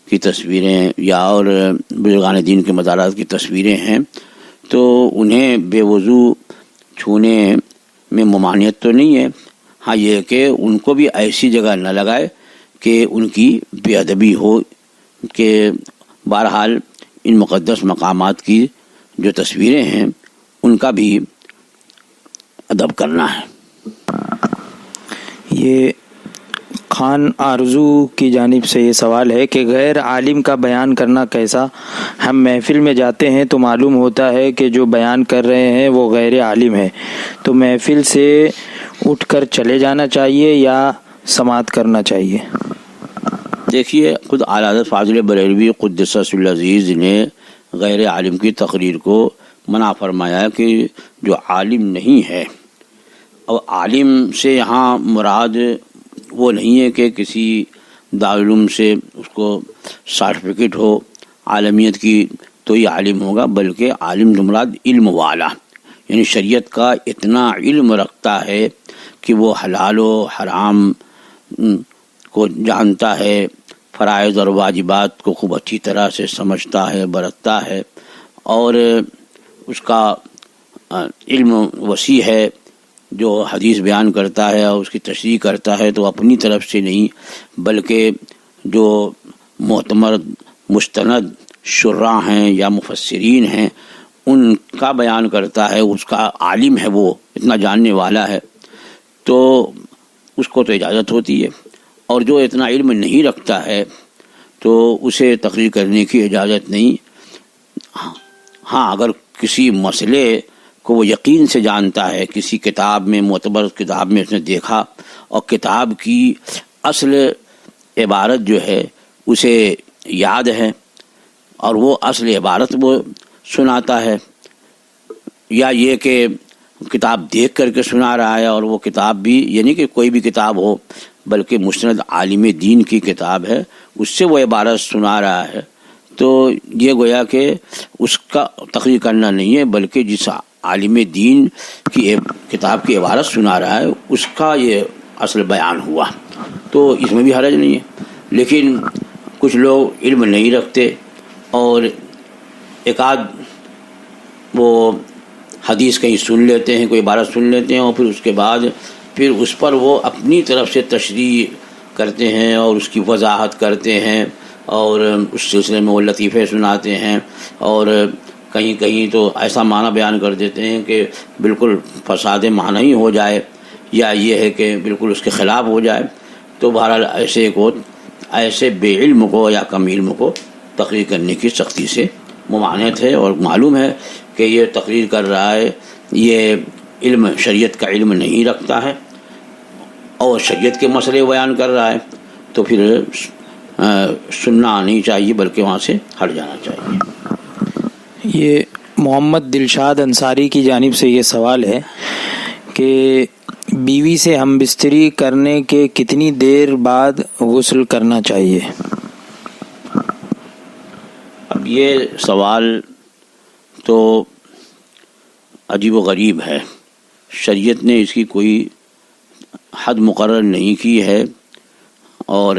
کی تصویریں یا اور بزرگان دین کے مزارات کی تصویریں ہیں تو انہیں بے وضو چھونے میں ممانعت تو نہیں ہے، ہاں یہ کہ ان کو بھی ایسی جگہ نہ لگائے کہ ان کی بے ادبی ہو، کہ بہرحال ان مقدس مقامات کی جو تصویریں ہیں ان کا بھی ادب کرنا ہے۔ یہ خان آرزو کی جانب سے یہ سوال ہے کہ غیر عالم کا بیان کرنا کیسا؟ ہم محفل میں جاتے ہیں تو معلوم ہوتا ہے کہ جو بیان کر رہے ہیں وہ غیر عالم ہے، تو محفل سے اٹھ کر چلے جانا چاہیے یا سماعت کرنا چاہیے؟ دیکھیے خود اعلیٰ حضرت فاضل بریلوی قدس سرہ العزیز نے غیر عالم کی تقریر کو منع فرمایا کہ جو عالم نہیں ہے، اور عالم سے یہاں مراد وہ نہیں ہے کہ کسی دارالعلوم سے اس کو سرٹیفکیٹ ہو عالمیت کی تو یہ عالم ہوگا، بلکہ عالم سے مراد علم والا، یعنی شریعت کا اتنا علم رکھتا ہے کہ وہ حلال و حرام کو جانتا ہے، فرائض اور واجبات کو خوب اچھی طرح سے سمجھتا ہے، برتتا ہے، اور اس کا علم وسیع ہے، جو حدیث بیان کرتا ہے اور اس کی تشریح کرتا ہے تو اپنی طرف سے نہیں بلکہ جو معتمر مستند شراح ہیں یا مفسرین ہیں ان کا بیان کرتا ہے، اس کا عالم ہے، وہ اتنا جاننے والا ہے تو اس کو تو اجازت ہوتی ہے، اور جو اتنا علم نہیں رکھتا ہے تو اسے تقریر کرنے کی اجازت نہیں۔ ہاں اگر کسی مسئلے کو وہ یقین سے جانتا ہے، کسی کتاب میں معتبر کتاب میں اس نے دیکھا اور کتاب کی اصل عبارت جو ہے اسے یاد ہے اور وہ اصل عبارت وہ سناتا ہے، یا یہ کہ کتاب دیکھ کر کے سنا رہا ہے اور وہ کتاب بھی یعنی کہ کوئی بھی کتاب ہو بلکہ مستند عالم دین کی کتاب ہے اس سے وہ عبارت سنا رہا ہے، تو یہ گویا کہ اس کا تقریر کرنا نہیں ہے بلکہ جس عالم دین کی کتاب کی عبارت سنا رہا ہے اس کا یہ اصل بیان ہوا، تو اس میں بھی حرج نہیں ہے۔ لیکن کچھ لوگ علم نہیں رکھتے اور ایک آدھ وہ حدیث کہیں سن لیتے ہیں، کوئی عبارت سن لیتے ہیں اور پھر اس کے بعد پھر اس پر وہ اپنی طرف سے تشریح کرتے ہیں اور اس کی وضاحت کرتے ہیں اور اس سلسلے میں وہ لطیفے سناتے ہیں، اور کہیں کہیں تو ایسا معنی بیان کر دیتے ہیں کہ بالکل فساد معنی ہی ہو جائے یا یہ ہے کہ بالکل اس کے خلاف ہو جائے، تو بہرحال ایسے بے علم کو یا کم علم کو تقریر کرنے کی سختی سے ممانعت ہے، اور معلوم ہے کہ یہ تقریر کر رہا ہے یہ علم شریعت کا علم نہیں رکھتا ہے اور شریعت کے مسئلے بیان کر رہا ہے، تو پھر سننا نہیں چاہیے بلکہ وہاں سے ہٹ جانا چاہیے۔ یہ محمد دلشاد انصاری کی جانب سے یہ سوال ہے کہ بیوی سے ہم بستری کرنے کے کتنی دیر بعد غسل کرنا چاہیے؟ اب یہ سوال تو عجیب و غریب ہے، شریعت نے اس کی کوئی حد مقرر نہیں کی ہے، اور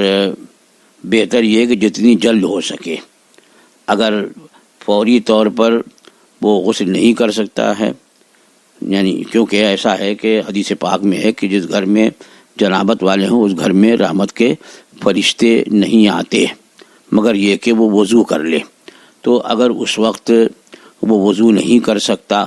بہتر یہ کہ جتنی جلد ہو سکے، اگر فوری طور پر وہ غسل نہیں کر سکتا ہے، یعنی کیونکہ ایسا ہے کہ حدیث پاک میں ہے کہ جس گھر میں جنابت والے ہوں اس گھر میں رحمت کے فرشتے نہیں آتے مگر یہ کہ وہ وضو کر لے، تو اگر اس وقت وہ وضو نہیں کر سکتا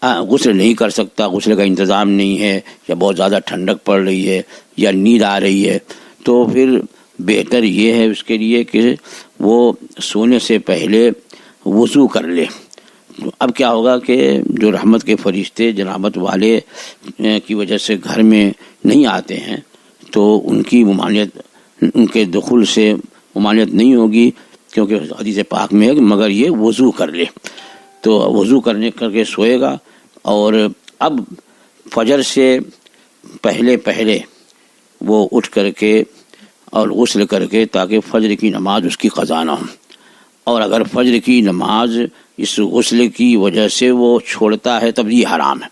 غسل نہیں کر سکتا، غسل کا انتظام نہیں ہے، یا بہت زیادہ ٹھنڈک پڑ رہی ہے یا نیند آ رہی ہے، تو پھر بہتر یہ ہے اس کے لیے کہ وہ سونے سے پہلے وضو کر لے۔ اب کیا ہوگا کہ جو رحمت کے فرشتے جنابت والے کی وجہ سے گھر میں نہیں آتے ہیں تو ان کی ممانعت، ان کے دخول سے ممانعت نہیں ہوگی، کیونکہ حدیث پاک میں ہے کہ مگر یہ وضو کر لے، تو وضو کر کے سوئے گا۔ اور اب فجر سے پہلے وہ اٹھ کر کے اور غسل کر کے، تاکہ فجر کی نماز اس کی قضا نہ ہو۔ اور اگر فجر کی نماز اس غسل کی وجہ سے وہ چھوڑتا ہے تب یہ حرام ہے۔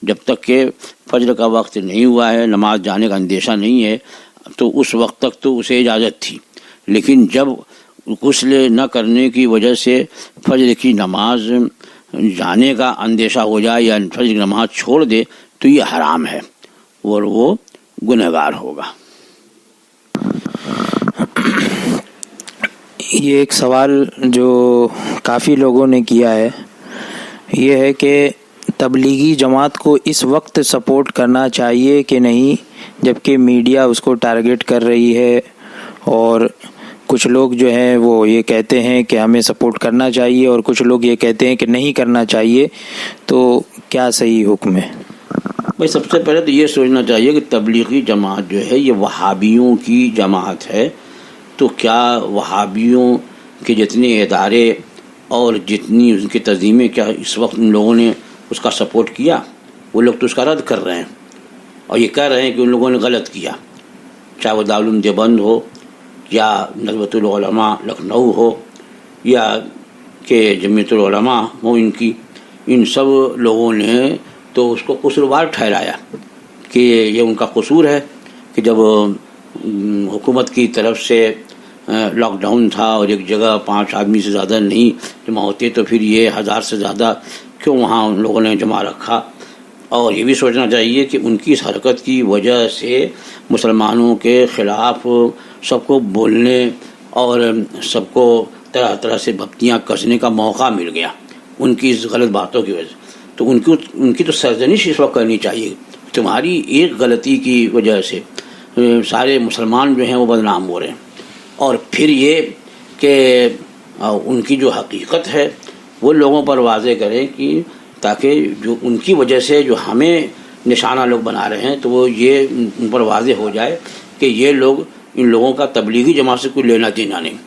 جب تک کہ فجر کا وقت نہیں ہوا ہے، نماز جانے کا اندیشہ نہیں ہے، تو اس وقت تک تو اسے اجازت تھی، لیکن جب غسل نہ کرنے کی وجہ سے فجر کی نماز جانے کا اندیشہ ہو جائے یا فجر کی نماز چھوڑ دے تو یہ حرام ہے اور وہ گنہگار ہوگا۔ یہ ایک سوال جو کافی لوگوں نے کیا ہے، یہ ہے کہ تبلیغی جماعت کو اس وقت سپورٹ کرنا چاہیے کہ نہیں، جبکہ میڈیا اس کو ٹارگٹ کر رہی ہے، اور کچھ لوگ جو ہیں وہ یہ کہتے ہیں کہ ہمیں سپورٹ کرنا چاہیے اور کچھ لوگ یہ کہتے ہیں کہ نہیں کرنا چاہیے، تو کیا صحیح حکم ہے؟ بھائی سب سے پہلے تو یہ سوچنا چاہیے کہ تبلیغی جماعت جو ہے یہ وہابیوں کی جماعت ہے، تو کیا وہابیوں کے جتنے ادارے اور جتنی ان کی تنظیمیں، کیا اس وقت ان لوگوں نے اس کا سپورٹ کیا؟ وہ لوگ تو اس کا رد کر رہے ہیں اور یہ کہہ رہے ہیں کہ ان لوگوں نے غلط کیا، چاہے وہ دارالعلوم دیوبند ہو یا ندوۃ العلماء لکھنؤ ہو یا کہ جمعیت العلماء ہو، ان سب لوگوں نے تو اس کو قصوروار ٹھہرایا کہ یہ ان کا قصور ہے کہ جب حکومت کی طرف سے لاک ڈاؤن تھا اور ایک جگہ 5 آدمی سے زیادہ نہیں جمع ہوتے، تو پھر یہ 1000 سے زیادہ کیوں وہاں ان لوگوں نے جمع رکھا۔ اور یہ بھی سوچنا چاہیے کہ ان کی اس حرکت کی وجہ سے مسلمانوں کے خلاف سب کو بولنے اور سب کو طرح طرح سے بھپتیاں کسنے کا موقع مل گیا ان کی اس غلط باتوں کی وجہ سے۔ تو ان کی تو سرزنش اس وقت کرنی چاہیے، تمہاری ایک غلطی کی وجہ سے سارے مسلمان جو ہیں وہ بدنام ہو رہے ہیں۔ اور پھر یہ کہ ان کی جو حقیقت ہے وہ لوگوں پر واضح کریں کہ تاکہ جو ان کی وجہ سے جو ہمیں نشانہ لوگ بنا رہے ہیں تو وہ یہ ان پر واضح ہو جائے کہ یہ لوگ، ان لوگوں کا تبلیغی جماعت سے کوئی لینا دینا نہیں،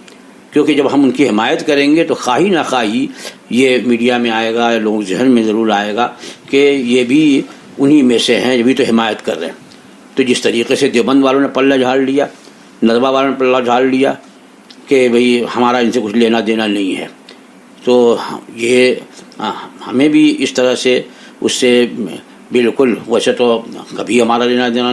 کیونکہ جب ہم ان کی حمایت کریں گے تو خواہی نہ خواہی یہ میڈیا میں آئے گا، لوگوں کے ذہن میں ضرور آئے گا کہ یہ بھی انہی میں سے ہیں، یہ بھی تو حمایت کر رہے ہیں۔ تو جس طریقے سے دیوبند والوں نے پلہ جھاڑ لیا، ندوہ والوں نے پلہ جھاڑ لیا کہ بھئی ہمارا ان سے کچھ لینا دینا نہیں ہے، تو یہ ہمیں بھی اس طرح سے اس سے بالکل، ویسے تو کبھی ہمارا لینا دینا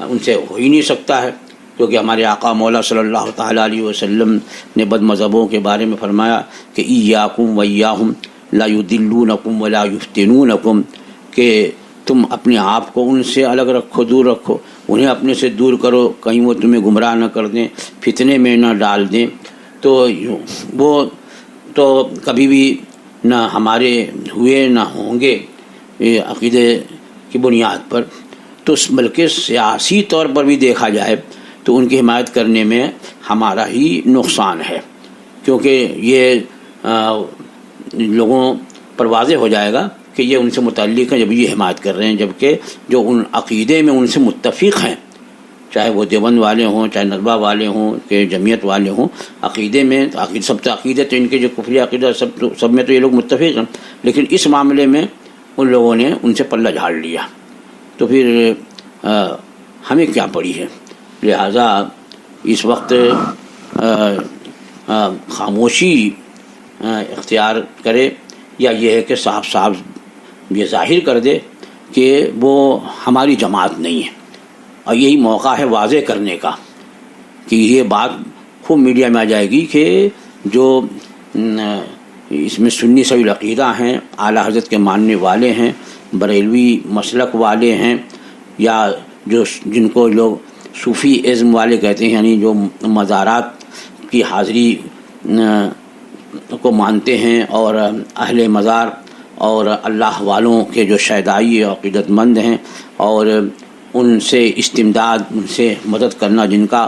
ان سے ہو ہی نہیں سکتا ہے، کیونکہ ہمارے آقا مولا صلی اللہ تعالیٰ علیہ وسلم نے بد مذہبوں کے بارے میں فرمایا کہ ایاکم وایاہم لا یضلونکم ولا یفتنونکم، کہ تم اپنے آپ کو ان سے الگ رکھو، دور رکھو، انہیں اپنے سے دور کرو، کہیں وہ تمہیں گمراہ نہ کر دیں، فتنے میں نہ ڈال دیں۔ تو وہ تو کبھی بھی نہ ہمارے ہوئے نہ ہوں گے عقیدے کی بنیاد پر، تو بلکہ سیاسی طور پر بھی دیکھا جائے تو ان کی حمایت کرنے میں ہمارا ہی نقصان ہے، کیونکہ یہ لوگوں پر واضح ہو جائے گا کہ یہ ان سے متعلق ہیں جب یہ حمایت کر رہے ہیں، جبکہ جو ان عقیدے میں ان سے متفق ہیں، چاہے وہ دیوبند والے ہوں، چاہے ندوہ والے ہوں، کہ جمعیت والے ہوں، عقیدے میں سب تو عقیدے تو ان کے جو کفری عقیدہ سب میں تو یہ لوگ متفق ہیں، لیکن اس معاملے میں ان لوگوں نے ان سے پلہ جھاڑ لیا، تو پھر ہمیں کیا پڑی ہے؟ لہذا اس وقت خاموشی اختیار کرے، یا یہ ہے کہ صاف صاف یہ ظاہر کر دے کہ وہ ہماری جماعت نہیں ہے، اور یہی موقع ہے واضح کرنے کا کہ یہ بات خوب میڈیا میں آ جائے گی کہ جو اس میں سنی سوی عقیدہ ہیں، اعلیٰ حضرت کے ماننے والے ہیں، بریلوی مسلک والے ہیں، یا جن کو لوگ صوفی ازم والے کہتے ہیں، یعنی جو مزارات کی حاضری کو مانتے ہیں اور اہل مزار اور اللہ والوں کے جو شیدائی عقیدت مند ہیں اور ان سے استمداد، ان سے مدد کرنا، جن کا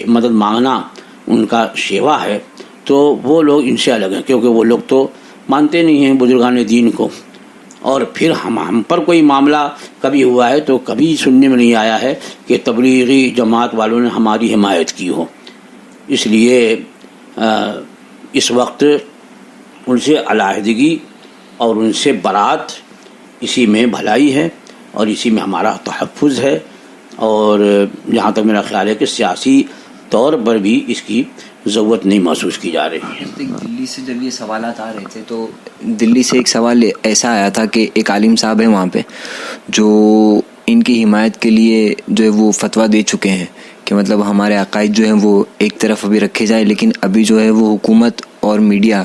مدد مانگنا ان کا شیوا ہے، تو وہ لوگ ان سے الگ ہیں، کیونکہ وہ لوگ تو مانتے نہیں ہیں بزرگان دین کو. اور پھر ہم پر کوئی معاملہ کبھی ہوا ہے تو کبھی سننے میں نہیں آیا ہے کہ تبلیغی جماعت والوں نے ہماری حمایت کی ہو. اس لیے اس وقت ان سے علیحدگی اور ان سے برات، اسی میں بھلائی ہے اور اسی میں ہمارا تحفظ ہے. اور جہاں تک میرا خیال ہے کہ سیاسی طور پر بھی اس کی ضرورت نہیں محسوس کی جا رہی ہے. دلی سے جب یہ سوالات آ رہے تھے تو دلی سے ایک سوال ایسا آیا تھا کہ ایک عالم صاحب ہیں وہاں پہ جو ان کی حمایت کے لیے جو ہے وہ فتویٰ دے چکے ہیں کہ مطلب ہمارے عقائد جو ہیں وہ ایک طرف ابھی رکھے جائیں، لیکن ابھی جو ہے وہ حکومت اور میڈیا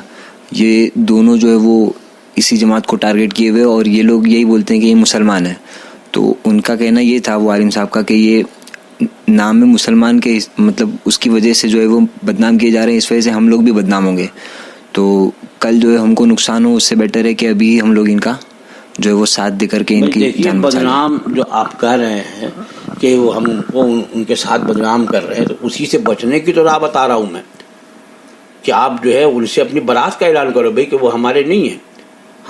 یہ دونوں جو ہے وہ اسی جماعت کو ٹارگٹ کیے ہوئے، اور یہ لوگ یہی بولتے ہیں کہ یہ مسلمان ہیں. تو ان کا کہنا یہ تھا وہ عالم صاحب کا کہ یہ نام میں مسلمان کے مطلب اس کی وجہ سے جو ہے وہ بدنام کیے جا رہے ہیں، اس وجہ سے ہم لوگ بھی بدنام ہوں گے. تو کل جو ہے ہم کو نقصان ہو، اس سے بیٹر ہے کہ ابھی ہم لوگ ان کا جو ہے وہ ساتھ دے کر کے ان کی جان بچا لیں. بدنام جو آپ کہہ رہے ہیں کہ وہ ہم کو ان کے ساتھ بدنام کر رہے ہیں، تو اسی سے بچنے کی تو راہ بتا رہا ہوں میں کہ آپ جو ہے ان سے اپنی برات کا اعلان کرو بھائی کہ وہ ہمارے نہیں ہیں،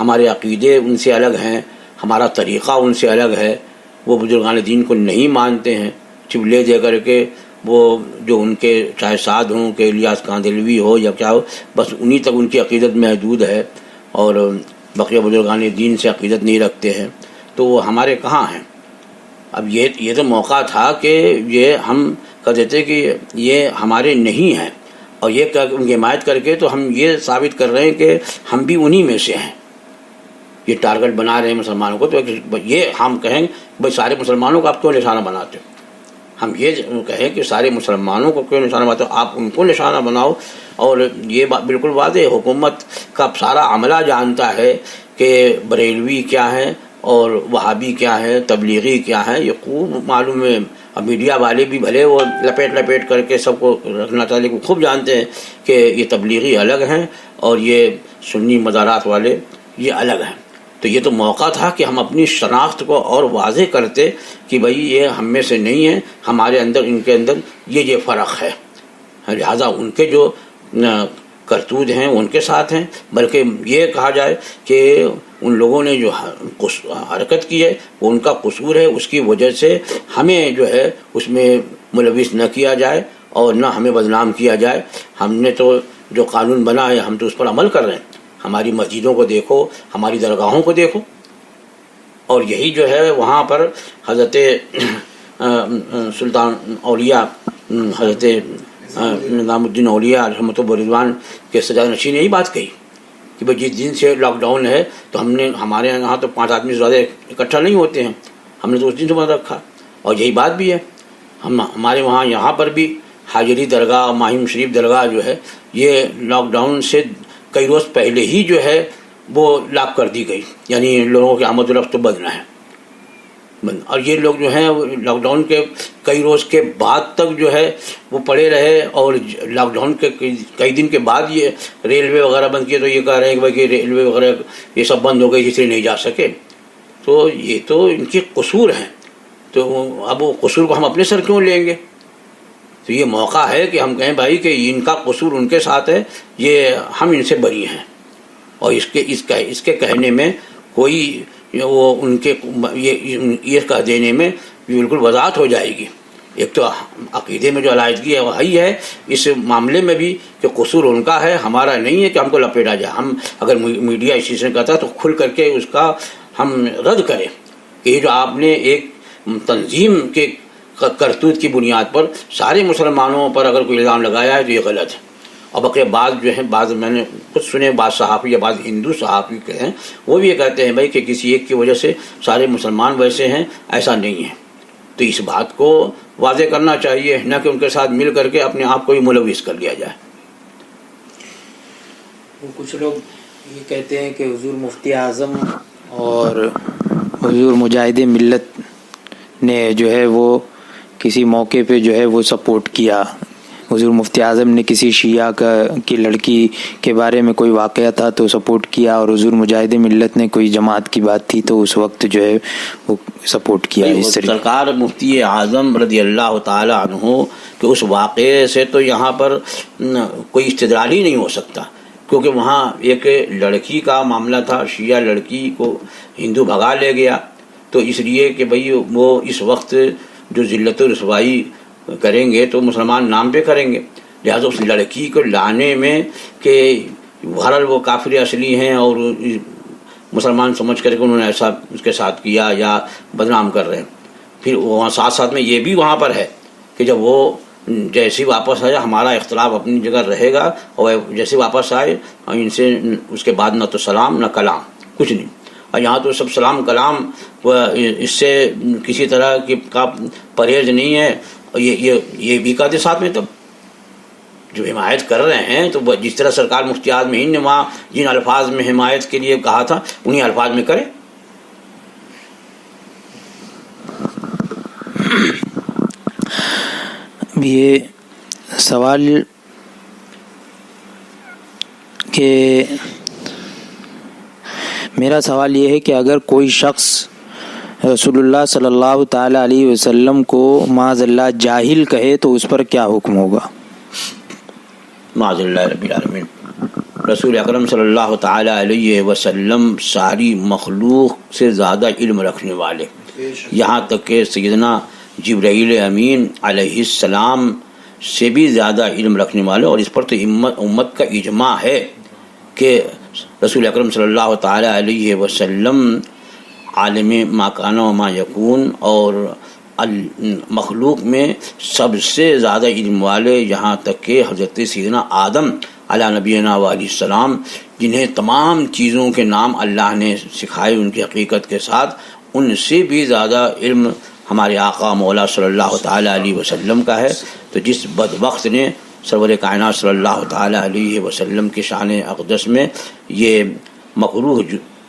ہمارے عقیدے ان سے الگ ہیں، ہمارا طریقہ ان سے الگ ہے، وہ بزرگان دین کو نہیں مانتے ہیں. صرف لے دے کر کے وہ جو ان کے چاہے سعد ہوں کہ الیاس کاندھلوی ہو یا کیا ہو، بس انہی تک ان کی عقیدت محدود ہے اور بقیہ بزرگان دین سے عقیدت نہیں رکھتے ہیں، تو وہ ہمارے کہاں ہیں؟ اب یہ تو موقع تھا کہ یہ ہم کہہ دیتے کہ یہ ہمارے نہیں ہیں، اور یہ ان کی حمایت کر کے تو ہم یہ ثابت کر رہے ہیں کہ ہم بھی انہی میں سے ہیں. یہ ٹارگٹ بنا رہے ہیں مسلمانوں کو، تو یہ ہم کہیں بھائی سارے مسلمانوں کو آپ کیوں نشانہ بناتے ہو؟ ہم یہ کہیں کہ سارے مسلمانوں کو کیوں نشانہ بناتے ہو؟ آپ ان کو نشانہ بناؤ. اور یہ بات بالکل واضح ہے، حکومت کا سارا عملہ جانتا ہے کہ بریلوی کیا ہے اور وہابی کیا ہے، تبلیغی کیا ہے، یہ خوب معلوم ہے. اب میڈیا والے بھی بھلے وہ لپیٹ کر کے سب کو رکھنا چاہتے ہیں، خوب جانتے ہیں کہ یہ تبلیغی الگ ہیں اور یہ سنی مزارات والے یہ الگ ہیں. تو یہ تو موقع تھا کہ ہم اپنی شناخت کو اور واضح کرتے کہ بھئی یہ ہم میں سے نہیں ہیں، ہمارے اندر ان کے اندر یہ فرق ہے. لہٰذا ان کے جو کرتوت ہیں ان کے ساتھ ہیں، بلکہ یہ کہا جائے کہ ان لوگوں نے جو حرکت کی ہے وہ ان کا قصور ہے، اس کی وجہ سے ہمیں جو ہے اس میں ملوث نہ کیا جائے اور نہ ہمیں بدنام کیا جائے. ہم نے تو جو قانون بنا ہے ہم تو اس پر عمل کر رہے ہیں. ہماری مسجدوں کو دیکھو، ہماری درگاہوں کو دیکھو، اور یہی جو ہے وہاں پر حضرت سلطان اولیاء حضرت نظام الدین اولیاء رحمۃ اللہ رضوان کے سجادہ نشین نے یہی بات کہی کہ بھائی جس دن سے لاک ڈاؤن ہے تو ہمارے یہاں تو 5 آدمی سے زیادہ اکٹھا نہیں ہوتے ہیں، ہم نے تو اس دن سے بند رکھا. اور یہی بات بھی ہے ہمارے وہاں یہاں پر بھی حاجری درگاہ، ماہم شریف درگاہ جو ہے یہ لاک ڈاؤن سے کئی روز پہلے ہی جو ہے وہ لاک کر دی گئی، یعنی لوگوں کے آمد و رفت تو بند نہ ہے. اور یہ لوگ جو ہیں لاک ڈاؤن کے کئی روز کے بعد تک جو ہے وہ پڑے رہے، اور لاک ڈاؤن کے کئی دن کے بعد یہ ریلوے وغیرہ بند کیے تو یہ کہہ رہے ہیں کہ بھائی ریلوے وغیرہ یہ سب بند ہو گئی اس لیے نہیں جا سکے. تو یہ تو ان کی قصور ہیں، تو اب وہ قصور کو ہم اپنے سر کیوں لیں گے؟ تو یہ موقع ہے کہ ہم کہیں بھائی کہ ان کا قصور ان کے ساتھ ہے، یہ ہم ان سے بری ہیں. اور اس کے کہنے میں کوئی وہ ان کے یہ کہہ دینے میں بالکل وضاحت ہو جائے گی. ایک تو عقیدے میں جو علیحدگی ہے وہ ہے اس معاملے میں بھی کہ قصور ان کا ہے، ہمارا نہیں ہے کہ ہم کو لپیٹا جائے. ہم اگر میڈیا اس چیز سے کہتا ہے تو کھل کر کے اس کا ہم رد کریں کہ یہ جو آپ نے ایک تنظیم کے کرتوت کی بنیاد پر سارے مسلمانوں پر اگر کوئی الزام لگایا ہے تو یہ غلط ہے. اور بقیہ بعض جو ہیں، بعض میں نے خود سنے، بعض صحافی یا بعض ہندو صحافی کے ہیں وہ بھی یہ کہتے ہیں بھائی کہ کسی ایک کی وجہ سے سارے مسلمان ویسے ہیں، ایسا نہیں ہے. تو اس بات کو واضح کرنا چاہیے، نہ کہ ان کے ساتھ مل کر کے اپنے آپ کو بھی ملوث کر لیا جائے. کچھ لوگ یہ کہتے ہیں کہ حضور مفتی اعظم اور حضور مجاہد ملت نے جو ہے وہ کسی موقع پہ جو ہے وہ سپورٹ کیا حضور مفتی اعظم نے کسی شیعہ کی لڑکی کے بارے میں کوئی واقعہ تھا تو سپورٹ کیا، اور حضور مجاہد ملت نے کوئی جماعت کی بات تھی تو اس وقت جو ہے وہ سپورٹ کیا. اس طرح سرکار مفتی اعظم رضی اللہ تعالی عنہ کہ اس واقعے سے تو یہاں پر کوئی استدلال ہی نہیں ہو سکتا، کیونکہ وہاں ایک لڑکی کا معاملہ تھا، شیعہ لڑکی کو ہندو بھگا لے گیا، تو اس لیے کہ بھئی وہ اس وقت جو ذلت و رسوائی کریں گے تو مسلمان نام پہ کریں گے، لہٰذا اس لڑکی کو لانے میں کہ بہرحال وہ کافر اصلی ہیں اور مسلمان سمجھ کر کے انہوں نے ایسا اس کے ساتھ کیا یا بدنام کر رہے ہیں. پھر وہاں ساتھ ساتھ میں یہ بھی وہاں پر ہے کہ جب وہ جیسے واپس آیا ہمارا اختلاف اپنی جگہ رہے گا، اور جیسے واپس آئے ان سے اس کے بعد نہ تو سلام نہ کلام، کچھ نہیں. اور یہاں تو سب سلام کلام، اس سے کسی طرح کا پرہیز نہیں ہے. اور یہ بھی کہتے ساتھ میں تب جو حمایت کر رہے ہیں تو جس طرح سرکار مفتی اعظم ہند نے وہاں جن الفاظ میں حمایت کے لیے کہا تھا انہی الفاظ میں کرے. یہ سوال کہ میرا سوال یہ ہے کہ اگر کوئی شخص رسول اللہ صلی اللہ تعالی علیہ وسلم کو معاذ اللہ جاہل کہے تو اس پر کیا حکم ہوگا؟ معاذ اللہ رب العالمین. رسول اکرم صلی اللہ تعالی علیہ وسلم ساری مخلوق سے زیادہ علم رکھنے والے، یہاں تک کہ سیدنا جبرائیل امین علیہ السلام سے بھی زیادہ علم رکھنے والے. اور اس پر تو امت کا اجماع ہے کہ رسول اکرم صلی اللہ تعالی علیہ وسلم عالم ما کان و ما یکون اور مخلوق میں سب سے زیادہ علم والے، یہاں تک کہ حضرت سیدنا آدم علیہ نبینا علیہ السلام جنہیں تمام چیزوں کے نام اللہ نے سکھائے ان کی حقیقت کے ساتھ، ان سے بھی زیادہ علم ہمارے آقا مولا صلی اللہ تعالی علیہ وسلم کا ہے. تو جس بدبخت نے سرور کائنات صلی اللہ تعالی علیہ وسلم کی شان اقدس میں یہ مکروہ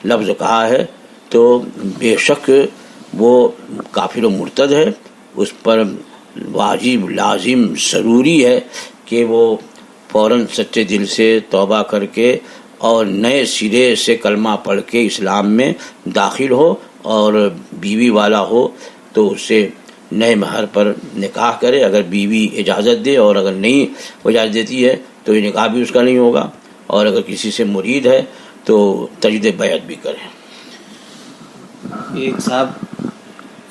لفظ کہا ہے تو بے شک وہ کافر و مرتد ہے. اس پر واجب لازم ضروری ہے کہ وہ فوراً سچے دل سے توبہ کر کے اور نئے سرے سے کلمہ پڑھ کے اسلام میں داخل ہو، اور بیوی والا ہو تو اس سے نئے مہر پر نکاح کرے اگر بیوی اجازت دے، اور اگر نہیں وہ اجازت دیتی ہے تو یہ نکاح بھی اس کا نہیں ہوگا. اور اگر کسی سے مرید ہے تو تجدید بیعت بھی کرے. ایک صاحب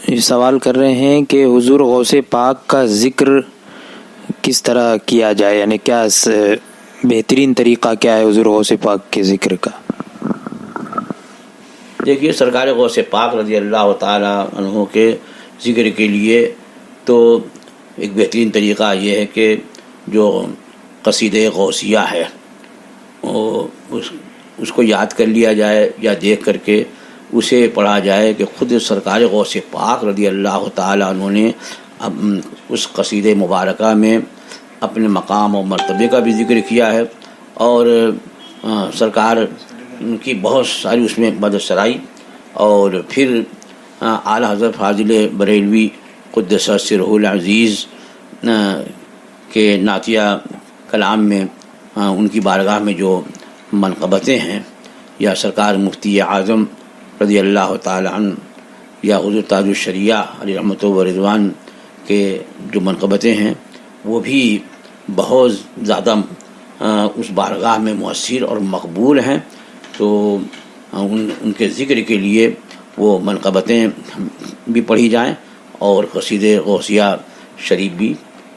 یہ سوال کر رہے ہیں کہ حضور غوث پاک کا ذکر کس طرح کیا جائے، یعنی کیا بہترین طریقہ کیا ہے حضور غوث پاک کے ذکر کا؟ دیکھیے سرکار غوث پاک رضی اللہ تعالی عنہ کے ذکر کے لیے تو ایک بہترین طریقہ یہ ہے کہ جو قصیدہ غوثیہ ہے اس کو یاد کر لیا جائے یا دیکھ کر کے اسے پڑھا جائے کہ خود سرکار غوث پاک رضی اللہ تعالی عنہ نے اس قصیدہ مبارکہ میں اپنے مقام و مرتبے کا بھی ذکر کیا ہے، اور سرکار کی بہت ساری اس میں مدد سرائی. اور پھر اعلیٰ حضرت فاضل بریلوی قدس سرہ العزیز کے نعتیہ کلام میں ان کی بارگاہ میں جو منقبتیں ہیں، یا سرکار مفتی اعظم رضی اللہ تعالی عنہ یا حضور تاج الشریعہ علیہ رحمۃ و رضوان کے جو منقبتیں ہیں وہ بھی بہت زیادہ اس بارگاہ میں مؤثر اور مقبول ہیں. تو ان کے ذکر کے لیے وہ منقبتیں بھی پڑھی جائیں اور قصیدہ غوثیہ شریف بھی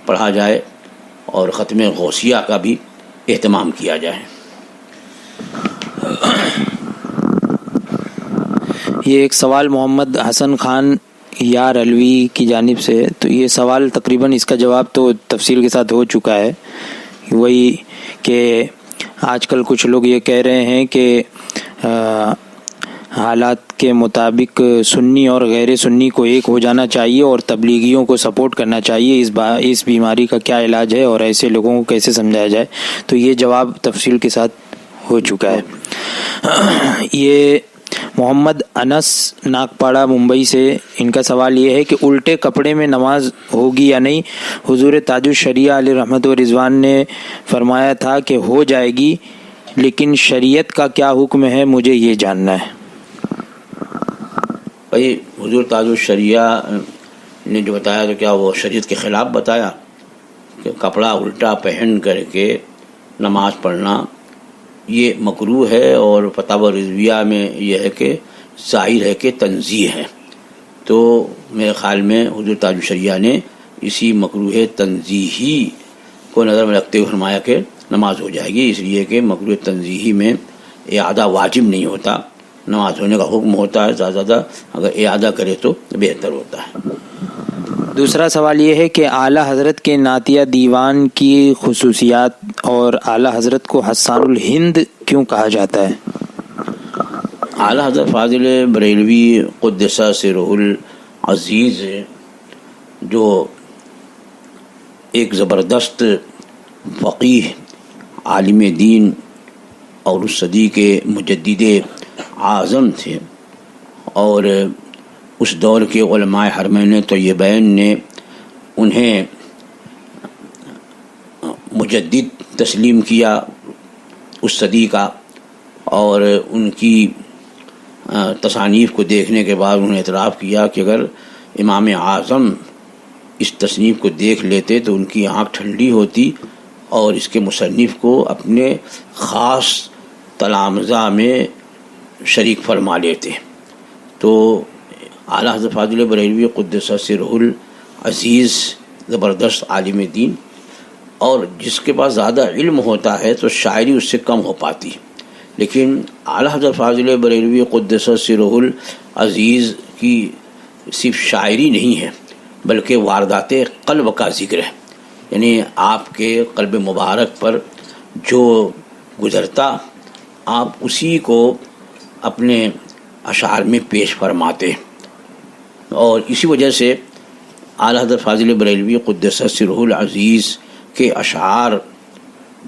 پڑھا جائے اور ختم غوثیہ کا بھی اہتمام کیا جائے. یہ ایک سوال محمد حسن خان یار علوی کی جانب سے، تو یہ سوال تقریباً اس کا جواب تو تفصیل کے ساتھ ہو چکا ہے. وہی کہ آج کل کچھ لوگ یہ کہہ رہے ہیں کہ حالات کے مطابق سنی اور غیر سنی کو ایک ہو جانا چاہیے اور تبلیغیوں کو سپورٹ کرنا چاہیے. اس بیماری کا کیا علاج ہے اور ایسے لوگوں کو کیسے سمجھایا جائے؟ تو یہ جواب تفصیل کے ساتھ ہو چکا ہے. یہ محمد انس ناگپاڑا ممبئی سے، ان کا سوال یہ ہے کہ الٹے کپڑے میں نماز ہوگی یا نہیں؟ حضور تاج الشریعہ علیہ رحمت و رضوان نے فرمایا تھا کہ ہو جائے گی، لیکن شریعت کا کیا حکم ہے، مجھے یہ جاننا ہے۔ بھائی حضور تاج الشریعہ نے جو بتایا تو کیا وہ شریعت کے خلاف بتایا؟ کہ کپڑا الٹا پہن کر کے نماز پڑھنا یہ مکروہ ہے، اور فتاوی رضویہ میں یہ ہے کہ ظاہر ہے کہ تنزیہ ہے۔ تو میرے خیال میں حضور تاج الشریعہ نے اسی مکروہ تنزیہی کو نظر میں رکھتے ہوئے فرمایا کہ نماز ہو جائے گی، اس لیے کہ مکروہ تنزیہی میں اعادہ واجب نہیں ہوتا، نماز ہونے کا حکم ہوتا ہے، زیادہ اگر اعادہ کرے تو بہتر ہوتا ہے۔ دوسرا سوال یہ ہے کہ اعلیٰ حضرت کے نعتیہ دیوان کی خصوصیات اور اعلیٰ حضرت کو حسان الہند کیوں کہا جاتا ہے؟ اعلیٰ حضرت فاضل بریلوی قدس سرہ العزیز جو ایک زبردست فقیہ، عالم دین اور اس صدی کے مجدد اعظم تھے، اور اس دور کے علماء حرمین طیبین نے انہیں مجدد تسلیم کیا اس صدی کا، اور ان کی تصانیف کو دیکھنے کے بعد انہوں نے اعتراف کیا کہ اگر امام اعظم اس تصنیف کو دیکھ لیتے تو ان کی آنکھ ٹھنڈی ہوتی اور اس کے مصنف کو اپنے خاص تلامذہ میں شریک فرما لیتے۔ تو اعلیٰ حضرت فاضل بریلوی قدس سرہ العزیز زبردست عالم دین، اور جس کے پاس زیادہ علم ہوتا ہے تو شاعری اس سے کم ہو پاتی، لیکن اعلیٰ حضرت فاضل بریلوی قدس سرہ العزیز کی صرف شاعری نہیں ہے بلکہ واردات قلب کا ذکر ہے، یعنی آپ کے قلب مبارک پر جو گزرتا آپ اسی کو اپنے اشعار میں پیش فرماتے، اور اسی وجہ سے اعلیٰ حضرت فاضل بریلوی قدس سرہ العزیز کے اشعار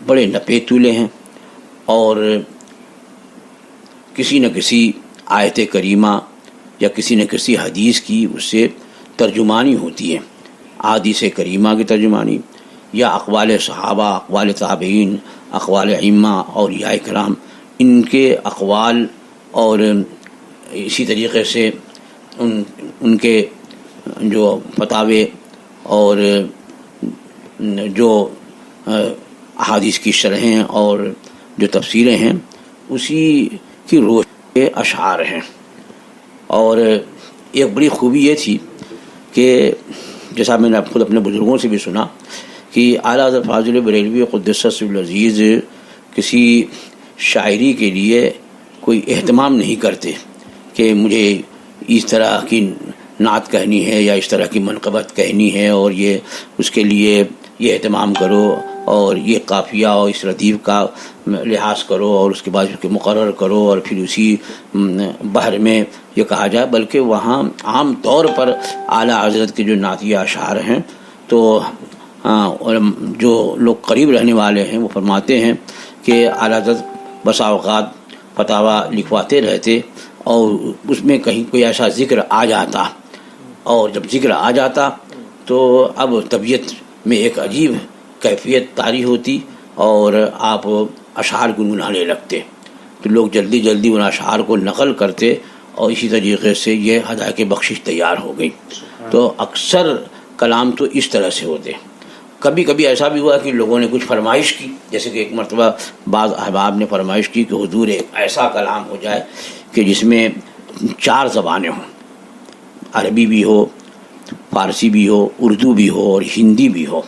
بڑے نپے تولے ہیں، اور کسی نہ کسی آیت کریمہ یا کسی نہ کسی حدیث کی اس سے ترجمانی ہوتی ہے، احادیث کریمہ کی ترجمانی یا اقوال صحابہ، اقوال تابعین، اقوال ائمہ اولیاء کرام، ان کے اقوال، اور اسی طریقے سے ان کے جو فتاوے اور جو احادیث کی شرحیں اور جو تفسیریں ہیں اسی کی روح کے اشعار ہیں۔ اور ایک بڑی خوبی یہ تھی کہ جیسا میں نے خود اپنے بزرگوں سے بھی سنا کہ اعلیٰ حضرت فاضل بریلوی قدس سرہ العزیز کسی شاعری کے لیے کوئی اہتمام نہیں کرتے کہ مجھے اس طرح کی نعت کہنی ہے یا اس طرح کی منقبت کہنی ہے، اور یہ اس کے لیے یہ اہتمام کرو اور یہ قافیہ اور اس ردیف کا لحاظ کرو اور اس کے بعد اس کے مقرر کرو اور پھر اسی بحر میں یہ کہا جائے، بلکہ وہاں عام طور پر اعلیٰ حضرت کے جو نعتیہ اشعار ہیں تو جو لوگ قریب رہنے والے ہیں وہ فرماتے ہیں کہ اعلیٰ حضرت بسا اوقات فتاویٰ لکھواتے رہتے اور اس میں کہیں کوئی ایسا ذکر آ جاتا، اور جب ذکر آ جاتا تو اب طبیعت میں ایک عجیب کیفیت طاری ہوتی اور آپ اشعار گنگنانے لگتے، تو لوگ جلدی جلدی ان اشعار کو نقل کرتے، اور اسی طریقے سے یہ ہدایت بخشش تیار ہو گئی۔ تو اکثر کلام تو اس طرح سے ہوتے۔ کبھی کبھی ایسا بھی ہوا کہ لوگوں نے کچھ فرمائش کی، جیسے کہ ایک مرتبہ بعض احباب نے فرمائش کی کہ حضور ایک ایسا کلام ہو جائے کہ جس میں 4 زبانیں ہوں، عربی بھی ہو، فارسی بھی ہو، اردو بھی ہو اور ہندی بھی ہو۔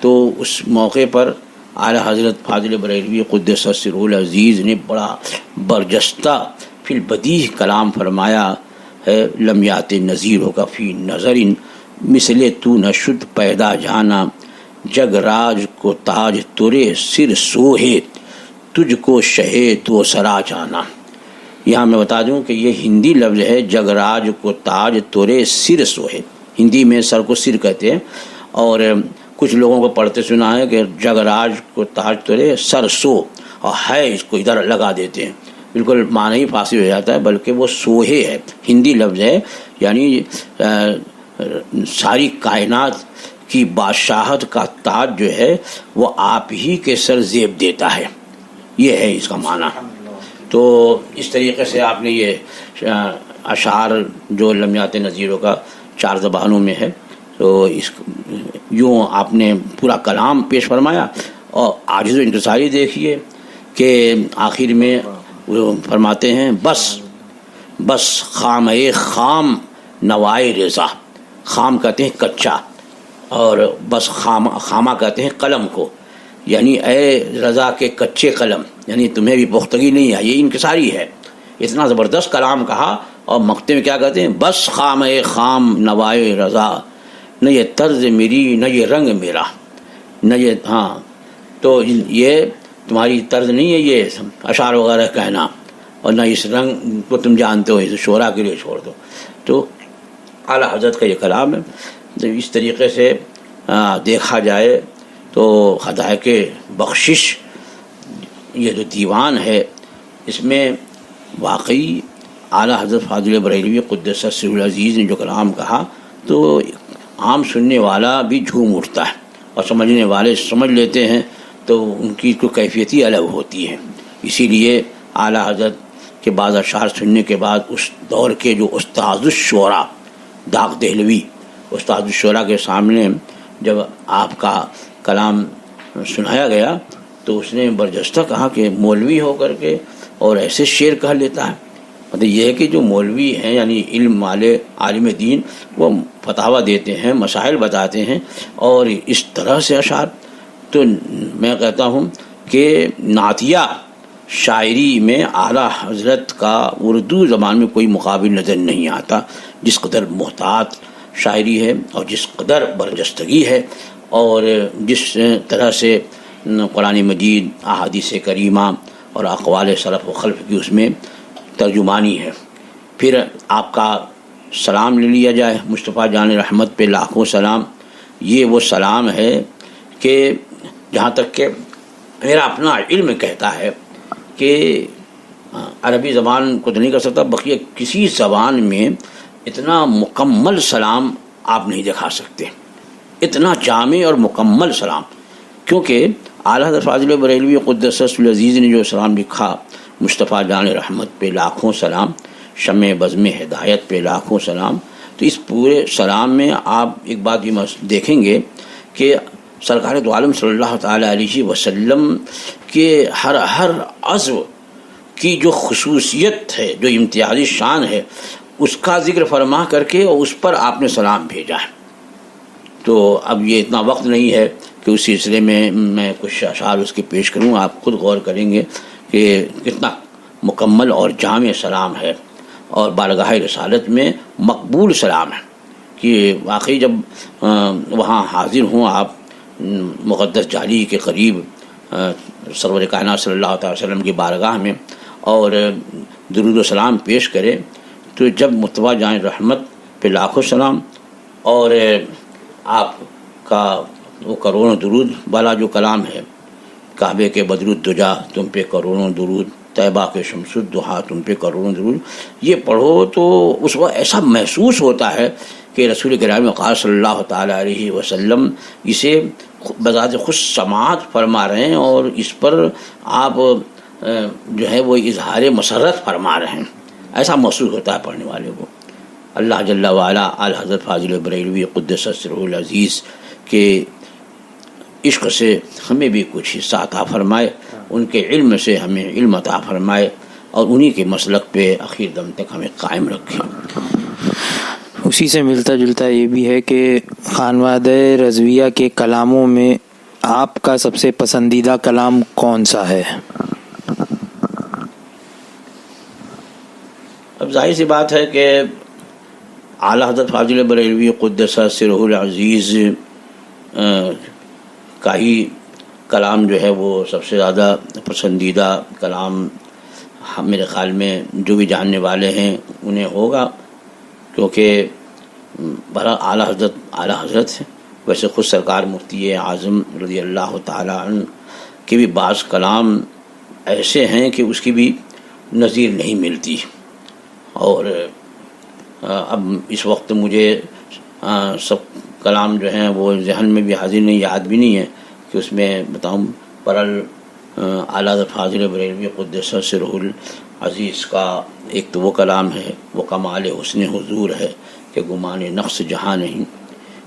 تو اس موقع پر اعلیٰ حضرت فاضل بریلوی قدس سرہ العزیز نے بڑا برجستہ فی البدیہ کلام فرمایا ہے، لم یات نظیر ہوگا فی نظر مثل تو نشد پیدا جانا، جگ راج کو تاج ترے سر سوہے تجھ کو شہے تو سرا جانا۔ یہاں میں بتا دوں کہ یہ ہندی لفظ ہے، جگ راج کو تاج ترے سر سوہے، ہندی میں سر کو سر کہتے ہیں، اور کچھ لوگوں کو پڑھتے سنا ہے کہ جگ راج کو تاج ترے سر سو، اور ہے اس کو ادھر لگا دیتے ہیں، بالکل معنی ہی فاسد ہو جاتا ہے، بلکہ وہ سوہے ہے، ہندی لفظ ہے، یعنی ساری کائنات کی بادشاہت کا تاج جو ہے وہ آپ ہی کے سر زیب دیتا ہے، یہ ہے اس کا معنی۔ تو اس طریقے سے آپ نے یہ اشعار جو لمیات نظیروں کا 4 زبانوں میں ہے، تو اس یوں آپ نے پورا کلام پیش فرمایا، اور عاجز و انتصاری دیکھیے کہ آخر میں وہ فرماتے ہیں بس خام خام نوائے رضا، خام کہتے ہیں کچا، اور بس خامہ کہتے ہیں قلم کو، یعنی اے رضا کے کچے قلم، یعنی تمہیں بھی پختگی نہیں ہے، یہ انکساری ہے۔ اتنا زبردست کلام کہا، اور مقطع میں کیا کہتے ہیں؟ بس خام نوائے رضا، نہ یہ طرز میری نہ یہ رنگ میرا، نہ یہ تو یہ تمہاری طرز نہیں ہے یہ اشعار وغیرہ کہنا، اور نہ اس رنگ کو تم جانتے ہو، اسے شعراء کے لیے چھوڑ دو۔ تو اعلیٰ حضرت کا یہ کلام ہے۔ تو اس طریقے سے دیکھا جائے تو خدائق بخشش یہ جو دیوان ہے، اس میں واقعی اعلیٰ حضرت فاضل بریلوی قدس سرہ العزیز نے جو کلام کہا تو عام سننے والا بھی جھوم اٹھتا ہے، اور سمجھنے والے سمجھ لیتے ہیں، تو ان کی کوئی کیفیت ہی الگ ہوتی ہے۔ اسی لیے اعلیٰ حضرت کے بعض اشعار سننے کے بعد اس دور کے جو استاذ الشعراء داغ دہلوی، استاذ الشعراء کے سامنے جب آپ کا کلام سنایا گیا تو اس نے برجستہ کہا کہ مولوی ہو کر کے اور ایسے شعر کہہ لیتا ہے۔ مطلب یہ ہے کہ جو مولوی ہیں یعنی علم والے عالم دین، وہ فتاویٰ دیتے ہیں، مسائل بتاتے ہیں، اور اس طرح سے اشعار۔ تو میں کہتا ہوں کہ نعتیہ شاعری میں اعلیٰ حضرت کا اردو زبان میں کوئی مقابل نظر نہیں آتا، جس قدر محتاط شاعری ہے اور جس قدر برجستگی ہے، اور جس طرح سے قرآن مجید، احادیث کریمہ اور اقوال سلف و خلف کی اس میں ترجمانی ہے۔ پھر آپ کا سلام لے لیا جائے، مصطفیٰ جان رحمت پہ لاکھوں سلام۔ یہ وہ سلام ہے کہ جہاں تک کہ میرا اپنا علم کہتا ہے کہ عربی زبان کو تو نہیں کر سکتا، بقیہ کسی زبان میں اتنا مکمل سلام آپ نہیں دکھا سکتے، اتنا جامع اور مکمل سلام۔ کیونکہ اعلیٰ حضرت فاضل بریلوی قدس سرہ العزیز نے جو سلام لکھا، مصطفیٰ جان رحمت پہ لاکھوں سلام، شمع بزم ہدایت پہ لاکھوں سلام، تو اس پورے سلام میں آپ ایک بات یہ دیکھیں گے کہ سرکار دو عالم صلی اللہ تعالیٰ علیہ وسلم کے ہر عضو کی جو خصوصیت ہے، جو امتیازی شان ہے، اس کا ذکر فرما کر کے اور اس پر آپ نے سلام بھیجا ہے۔ تو اب یہ اتنا وقت نہیں ہے کہ اس سلسلے میں کچھ اشعار اس کے پیش کروں، آپ خود غور کریں گے کہ کتنا مکمل اور جامع سلام ہے، اور بارگاہ رسالت میں مقبول سلام ہے کہ واقعی جب وہاں حاضر ہوں آپ مقدس جالی کے قریب سرور کائنات صلی اللہ تعالی وسلم کی بارگاہ میں، اور درود و سلام پیش کرے، تو جب مصطفیٰ جان رحمت پہ لاکھوں سلام، اور آپ کا وہ کروڑوں درود والا جو کلام ہے، کعبے کے بدر الدجا تم پہ کروڑوں درود، طیبہ کے شمس الضحیٰ تم پہ کروڑوں درود، یہ پڑھو تو اس وقت ایسا محسوس ہوتا ہے کہ رسول کرام وقار صلی اللہ تعالیٰ علیہ وسلم اسے بذات خود سماعت فرما رہے ہیں، اور اس پر آپ جو ہے وہ اظہار مسرت فرما رہے ہیں، ایسا محسوس ہوتا ہے پڑھنے والے کو۔ اللہ جل وعلا اعلیٰ حضرت فاضل بریلوی قدس سرہ العزیز کے عشق سے ہمیں بھی کچھ حصہ عطا فرمائے، ان کے علم سے ہمیں علم عطا فرمائے، اور انہی کے مسلک پہ آخر دم تک ہمیں قائم رکھے۔ اسی سے ملتا جلتا یہ بھی ہے کہ خانوادہ رضویہ کے کلاموں میں آپ کا سب سے پسندیدہ کلام کون سا ہے؟ اب ظاہر سی بات ہے کہ اعلیٰ حضرت فاضل بریلوی قدس سرہ العزیز کا ہی کلام جو ہے وہ سب سے زیادہ پسندیدہ کلام میرے خیال میں جو بھی جاننے والے ہیں انہیں ہوگا، کیونکہ بڑا اعلیٰ حضرت ہے۔ ویسے خود سرکار مفتی اعظم رضی اللہ تعالیٰ عنہ کے بھی بعض کلام ایسے ہیں کہ اس کی بھی نظیر نہیں ملتی. اور اب اس وقت مجھے سب کلام جو ہیں وہ ذہن میں بھی حاضر نہیں، یاد بھی نہیں ہے کہ اس میں بتاؤں. پرل اعلیٰ حضرت فاضل بریلوی قدس سرہ العزیز کا ایک تو وہ کلام ہے، وہ کمال حسن حضور ہے کہ گمان نقص جہاں نہیں،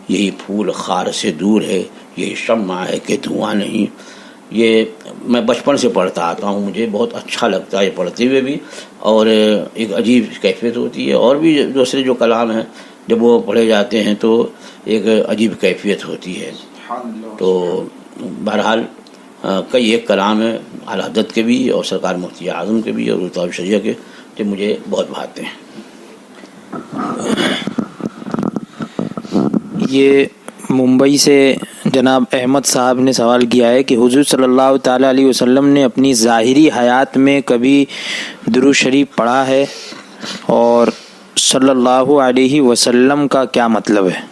یہی پھول خار سے دور ہے، یہی شمع ہے کہ دھواں نہیں. یہ میں بچپن سے پڑھتا آتا ہوں، مجھے بہت اچھا لگتا ہے یہ پڑھتے ہوئے بھی، اور ایک عجیب کیفیت ہوتی ہے. اور بھی دوسرے جو کلام ہیں جب وہ پڑھے جاتے ہیں تو ایک عجیب کیفیت ہوتی ہے. تو بہرحال کئی ایک کلام ہیں اعلیٰ حضرت کے بھی اور سرکار مفتی اعظم کے بھی اور الطاف شریعہ کے جو مجھے بہت بھاتے ہیں. یہ ممبئی سے جناب احمد صاحب نے سوال کیا ہے کہ حضور صلی اللہ تعالیٰ علیہ وسلم نے اپنی ظاہری حیات میں کبھی درود شریف پڑھا ہے، اور صلی اللہ علیہ وسلم کا کیا مطلب ہے؟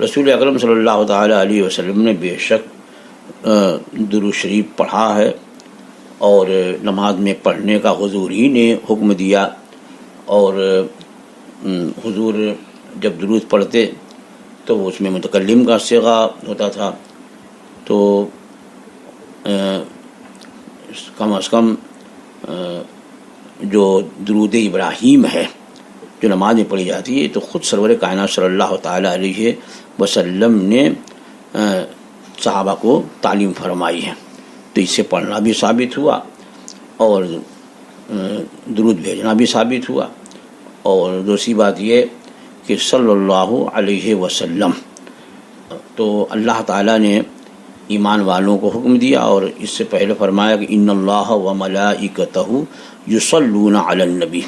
رسول اکرم صلی اللہ تعالیٰ علیہ وسلم نے بے شک درود شریف پڑھا ہے، اور نماز میں پڑھنے کا حضور ہی نے حکم دیا. اور حضور جب درود پڑھتے تو اس میں متکلم کا صیغہ ہوتا تھا، تو کم از کم جو درود ابراہیم ہے جو نماز میں پڑھی جاتی ہے تو خود سرور کائنات صلی اللہ تعالیٰ علیہ وسلم نے صحابہ کو تعلیم فرمائی ہے. تو اس سے پڑھنا بھی ثابت ہوا اور درود بھیجنا بھی ثابت ہوا. اور دوسری بات یہ کہ صلی اللہ علیہ وسلم، تو اللہ تعالیٰ نے ایمان والوں کو حکم دیا، اور اس سے پہلے فرمایا کہ ان اللہ و ملائکتہ یصلون علی النبی،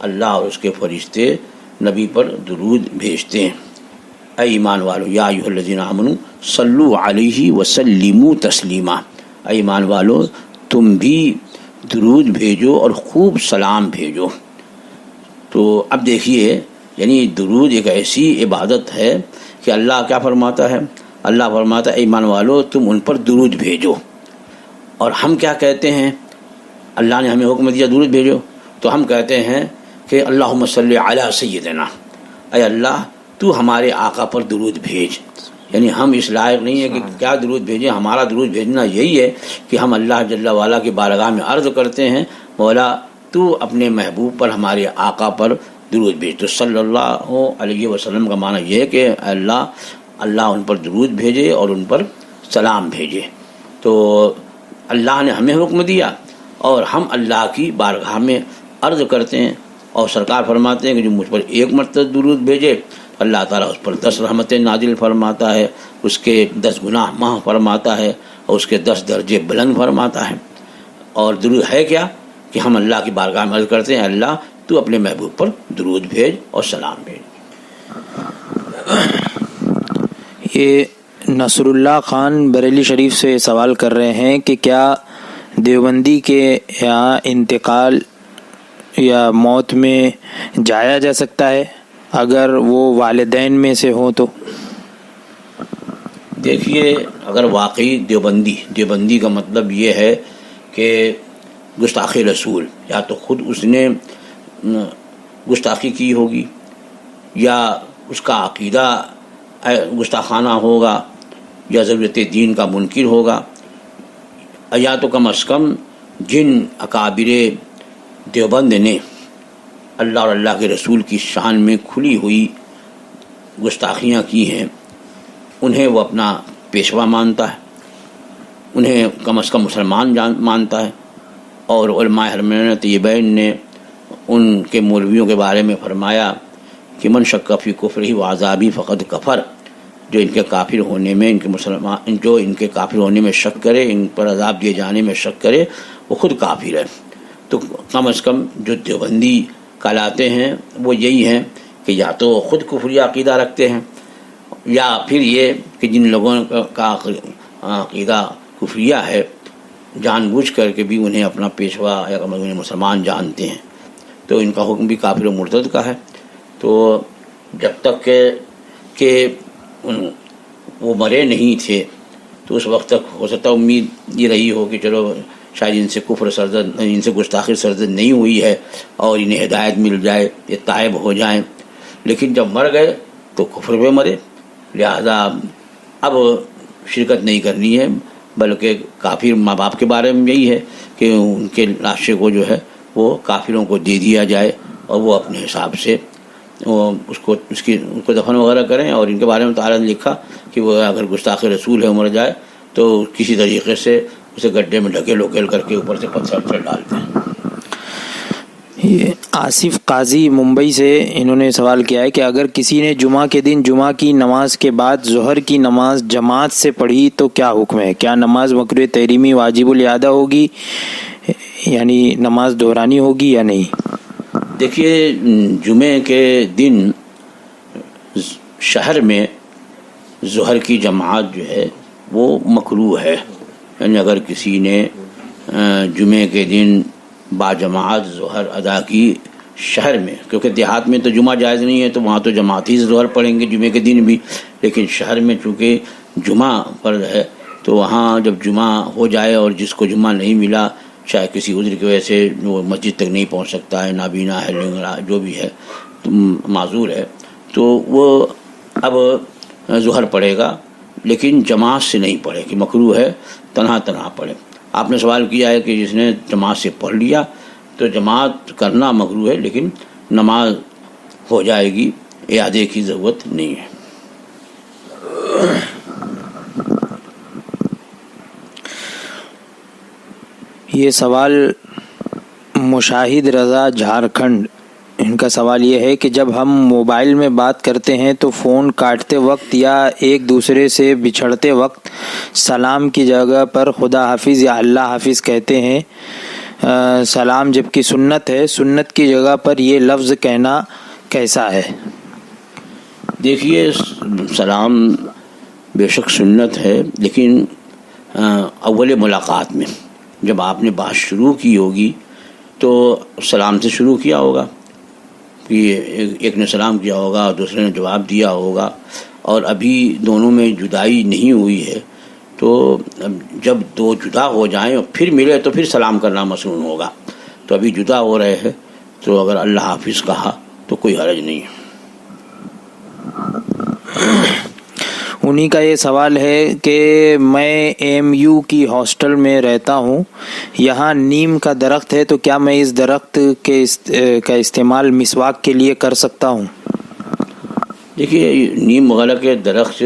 اللہ اور اس کے فرشتے نبی پر درود بھیجتے ہیں. اے ایمان والو یا ایھا الذین آمنوا صلوا علیہ وسلموا تسلیما، اے ایمان والو تم بھی درود بھیجو اور خوب سلام بھیجو. تو اب دیکھیے، یعنی درود ایک ایسی عبادت ہے کہ اللہ کیا فرماتا ہے؟ اللہ فرماتا ہے اے ایمان والو تم ان پر درود بھیجو. اور ہم کیا کہتے ہیں؟ اللہ نے ہمیں حکم دیا درود بھیجو، تو ہم کہتے ہیں کہ اللہم صلی علی سیدنا، اے اللہ تو ہمارے آقا پر درود بھیج. یعنی ہم اس لائق نہیں ہے کہ کیا درود بھیجیں. ہمارا درود بھیجنا یہی ہے کہ ہم اللہ جل وعلا کی بارگاہ میں عرض کرتے ہیں مولا تو اپنے محبوب پر، ہمارے آقا پر درود بھیج. تو صلی اللہ علیہ وسلم کا معنی یہ ہے کہ اللہ ان پر درود بھیجے اور ان پر سلام بھیجے. تو اللہ نے ہمیں حکم دیا اور ہم اللہ کی بارگاہ میں عرض کرتے ہیں، اور سرکار فرماتے ہیں کہ جو مجھ پر ایک مرتبہ درود بھیجے اللہ تعالیٰ اس پر 10 رحمتیں نازل فرماتا ہے، اس کے 10 گناہ معاف فرماتا ہے، اور اس کے 10 درجے بلند فرماتا ہے. اور درود ہے کیا کہ ہم اللہ کی بارگاہ میں عرض کرتے ہیں اللہ تو اپنے محبوب پر درود بھیج اور سلام بھیج. یہ نصر اللہ خان بریلی شریف سے سوال کر رہے ہیں کہ کیا دیوبندی کے یہاں انتقال یا موت میں جایا جا سکتا ہے اگر وہ والدین میں سے ہوں تو؟ دیکھیے، اگر واقعی دیوبندی کا مطلب یہ ہے کہ گستاخی رسول، یا تو خود اس نے گستاخی کی ہوگی یا اس کا عقیدہ گستاخانہ ہوگا یا ضرورت دین کا منکر ہوگا، یا تو کم از کم جن اکابر دیوبند نے اللہ اور اللہ کے رسول کی شان میں کھلی ہوئی گستاخیاں کی ہیں انہیں وہ اپنا پیشوا مانتا ہے، انہیں کم از کم مسلمان مانتا ہے. اور علماء حرمین طیبین نے ان کے مولویوں کے بارے میں فرمایا کہ من شک فی کفرہ و عذابہ فقد کفر، جو ان کے کافر ہونے میں ان کے کافر ہونے میں شک کرے، ان پر عذاب دیے جانے میں شک کرے، وہ خود کافر ہے. تو کم از کم جو دیوبندی کہلاتے ہیں وہ یہی ہیں کہ یا تو خود کفری عقیدہ رکھتے ہیں، یا پھر یہ کہ جن لوگوں کا عقیدہ کفریہ ہے جان بوجھ کر کے بھی انہیں اپنا پیشوا یا انہیں مسلمان جانتے ہیں، تو ان کا حکم بھی کافر و مرتد کا ہے. تو جب تک کہ وہ مرے نہیں تھے تو اس وقت تک ہو سکتا امید یہ رہی ہو کہ چلو شاید ان سے کفر سرزد، ان سے گستاخی سرزد نہیں ہوئی ہے اور انہیں ہدایت مل جائے، یہ تائب ہو جائیں، لیکن جب مر گئے تو کفر پہ مرے، لہذا اب شرکت نہیں کرنی ہے، بلکہ کافر ماں باپ کے بارے میں یہی ہے کہ ان کے لاشے کو جو ہے وہ کافروں کو دے دیا جائے اور وہ اپنے حساب سے اس کو دفن وغیرہ کریں. اور ان کے بارے میں تعالیٰ نے لکھا کہ وہ اگر گستاخ رسول ہے مر جائے تو کسی طریقے سے اسے گڈھے میں ڈھکیل وکیل کر کے اوپر سے پتھر ڈالتے ہیں. یہ آصف قاضی ممبئی سے انہوں نے سوال کیا ہے کہ اگر کسی نے جمعہ کے دن جمعہ کی نماز کے بعد ظہر کی نماز جماعت سے پڑھی تو کیا حکم ہے؟ کیا نماز مکروہ تحریمی واجب الاعادہ ہوگی، یعنی نماز دہرانی ہوگی یا نہیں؟ دیکھیے، جمعے کے دن شہر میں ظہر کی جماعت جو ہے وہ مکروہ ہے، یعنی اگر کسی نے جمعے کے دن با جماعت ظہر ادا کی شہر میں، کیونکہ دیہات میں تو جمعہ جائز نہیں ہے تو وہاں تو جماعتی ظہر پڑھیں گے جمعے کے دن بھی، لیکن شہر میں چونکہ جمعہ فرض ہے تو وہاں جب جمعہ ہو جائے اور جس کو جمعہ نہیں ملا، چاہے کسی عذر کی وجہ سے وہ مسجد تک نہیں پہنچ سکتا ہے، نابینا ہے، لنگڑا جو بھی ہے، معذور ہے، تو وہ اب ظہر پڑھے گا، لیکن جماعت سے نہیں پڑھے کہ مکروہ ہے، تنہا تنہا پڑھے. آپ نے سوال کیا ہے کہ جس نے جماعت سے پڑھ لیا تو جماعت کرنا مکروہ ہے، لیکن نماز ہو جائے گی، اعادے کی ضرورت نہیں ہے. یہ سوال مشاہد رضا جھارکھنڈ، ان کا سوال یہ ہے کہ جب ہم موبائل میں بات کرتے ہیں تو فون کاٹتے وقت یا ایک دوسرے سے بچھڑتے وقت سلام کی جگہ پر خدا حافظ یا اللہ حافظ کہتے ہیں، سلام جبکہ سنت ہے، سنت کی جگہ پر یہ لفظ کہنا کیسا ہے؟ دیکھیے، سلام بے شک سنت ہے، لیکن اول ملاقات میں جب آپ نے بات شروع کی ہوگی تو سلام سے شروع کیا ہوگا، کہ ایک نے سلام کیا ہوگا اور دوسرے نے جواب دیا ہوگا، اور ابھی دونوں میں جدائی نہیں ہوئی ہے، تو جب دو جدا ہو جائیں اور پھر ملے تو پھر سلام کرنا مسنون ہوگا. تو ابھی جدا ہو رہے ہیں تو اگر اللہ حافظ کہا تو کوئی حرج نہیں ہے. انہی کا یہ سوال ہے کہ میں MU کی ہاسٹل میں رہتا ہوں، یہاں نیم کا درخت ہے، تو کیا میں اس درخت کا استعمال مسواک کے لیے کر سکتا ہوں؟ دیکھیے، نیم وغیرہ کے درخت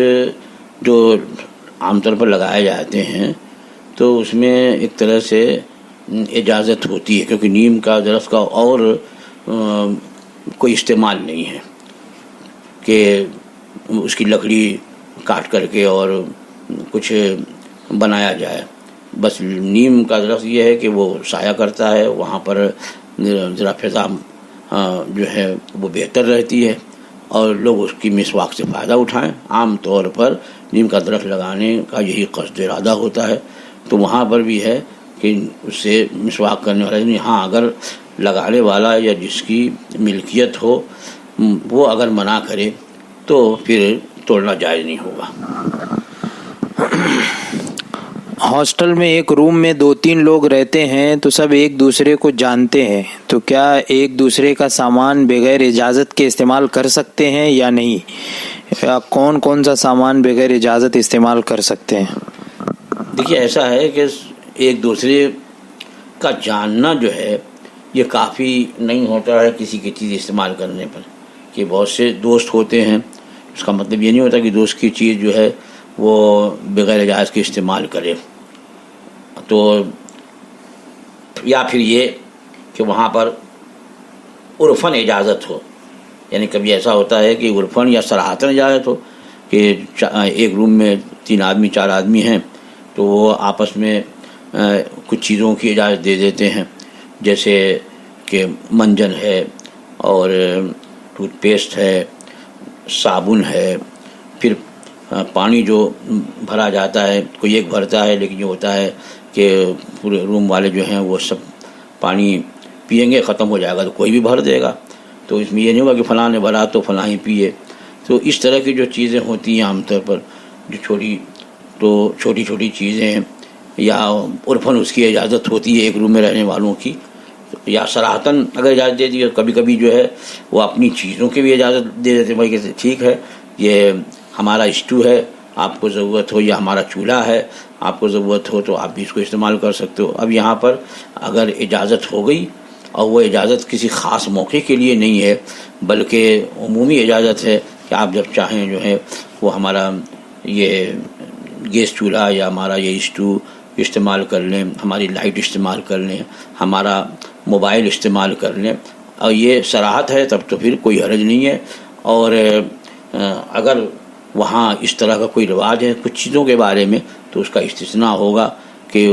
جو عام طور پر لگائے جاتے ہیں تو اس میں ایک طرح سے اجازت ہوتی ہے، کیونکہ نیم کا درخت کا اور کوئی استعمال نہیں ہے کہ اس کی لکڑی کاٹ کر کے اور کچھ بنایا جائے. بس نیم کا درخت یہ ہے کہ وہ سایہ کرتا ہے، وہاں پر ذرا فضا جو ہے وہ بہتر رہتی ہے اور لوگ اس کی مسواک سے فائدہ اٹھائیں. عام طور پر نیم کا درخت لگانے کا یہی قصد ارادہ ہوتا ہے، تو وہاں پر بھی ہے کہ اس سے مسواک کرنے والا نہیں. ہاں، اگر لگانے والا یا جس کی ملکیت ہو وہ اگر منع کرے تو پھر توڑنا جائز نہیں ہوگا. ہاسٹل میں ایک روم میں 2-3 لوگ رہتے ہیں تو سب ایک دوسرے کو جانتے ہیں، تو کیا ایک دوسرے کا سامان بغیر اجازت کے استعمال کر سکتے ہیں یا نہیں؟ یا کون کون سا سامان بغیر اجازت استعمال کر سکتے ہیں؟ دیکھیے، ایسا ہے کہ ایک دوسرے کا جاننا جو ہے یہ کافی نہیں ہوتا ہے کسی کی چیز استعمال کرنے پر. کہ بہت سے دوست ہوتے ہیں، اس کا مطلب یہ نہیں ہوتا کہ دوست کی چیز جو ہے وہ بغیر اجازت کے استعمال کرے. تو یا پھر یہ کہ وہاں پر عرفاً اجازت ہو، یعنی کبھی ایسا ہوتا ہے کہ عرفاً یا صراحتاً اجازت ہو کہ ایک روم میں 3 آدمی 4 آدمی ہیں تو وہ آپس میں کچھ چیزوں کی اجازت دے دیتے ہیں، جیسے کہ منجن ہے اور ٹوتھ پیسٹ ہے، صابن ہے، پھر پانی جو بھرا جاتا ہے کوئی ایک بھرتا ہے، لیکن یہ ہوتا ہے کہ پورے روم والے جو ہیں وہ سب پانی پئیں گے، ختم ہو جائے گا تو کوئی بھی بھر دے گا. تو اس میں یہ نہیں ہوگا کہ فلاں نے بھرا تو فلاں ہی پیے. تو اس طرح کی جو چیزیں ہوتی ہیں عام طور پر جو چھوٹی چھوٹی چیزیں ہیں، یا عرفاً اس کی اجازت ہوتی ہے ایک روم میں رہنے والوں کی، یا صراحتاً اگر اجازت دے دی، کبھی کبھی جو ہے وہ اپنی چیزوں کی بھی اجازت دے دیتے ہیں، بھائی کہ ٹھیک ہے یہ ہمارا اسٹو ہے، آپ کو ضرورت ہو، یا ہمارا چولہا ہے آپ کو ضرورت ہو تو آپ بھی اس کو استعمال کر سکتے ہو۔ اب یہاں پر اگر اجازت ہو گئی اور وہ اجازت کسی خاص موقع کے لیے نہیں ہے بلکہ عمومی اجازت ہے کہ آپ جب چاہیں جو ہے وہ ہمارا یہ گیس چولہا یا ہمارا یہ اسٹو استعمال کر لیں، ہماری لائٹ استعمال کر لیں، ہمارا موبائل استعمال کر لیں، اور یہ صراحت ہے تب تو پھر کوئی حرج نہیں ہے۔ اور اگر وہاں اس طرح کا کوئی رواج ہے کچھ چیزوں کے بارے میں تو اس کا استثناء ہوگا کہ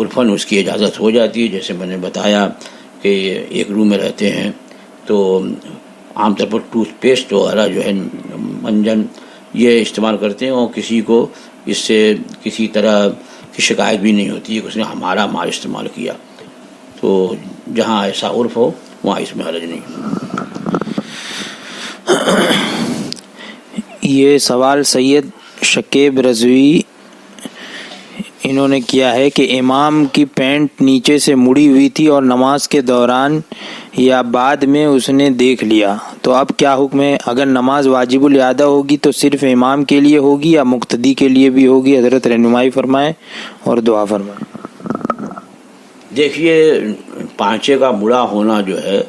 عرفاً اس کی اجازت ہو جاتی ہے۔ جیسے میں نے بتایا کہ ایک روم میں رہتے ہیں تو عام طور پر ٹوتھ پیسٹ وغیرہ جو ہے منجن یہ استعمال کرتے ہیں، اور کسی کو اس سے کسی طرح کی شکایت بھی نہیں ہوتی ہے کہ اس نے ہمارا مال استعمال کیا۔ تو جہاں ایسا عرف ہو وہاں اس میں حرج نہیں۔ یہ سوال سید شکیب رضوی انہوں نے کیا ہے کہ امام کی پینٹ نیچے سے مڑی ہوئی تھی اور نماز کے دوران یا بعد میں اس نے دیکھ لیا، تو اب کیا حکم ہے؟ اگر نماز واجب الاعادہ ہوگی تو صرف امام کے لیے ہوگی یا مقتدی کے لیے بھی ہوگی؟ حضرت رہنمائی فرمائیں اور دعا فرمائیں۔ دیکھیے پانچے کا مڑا ہونا جو ہے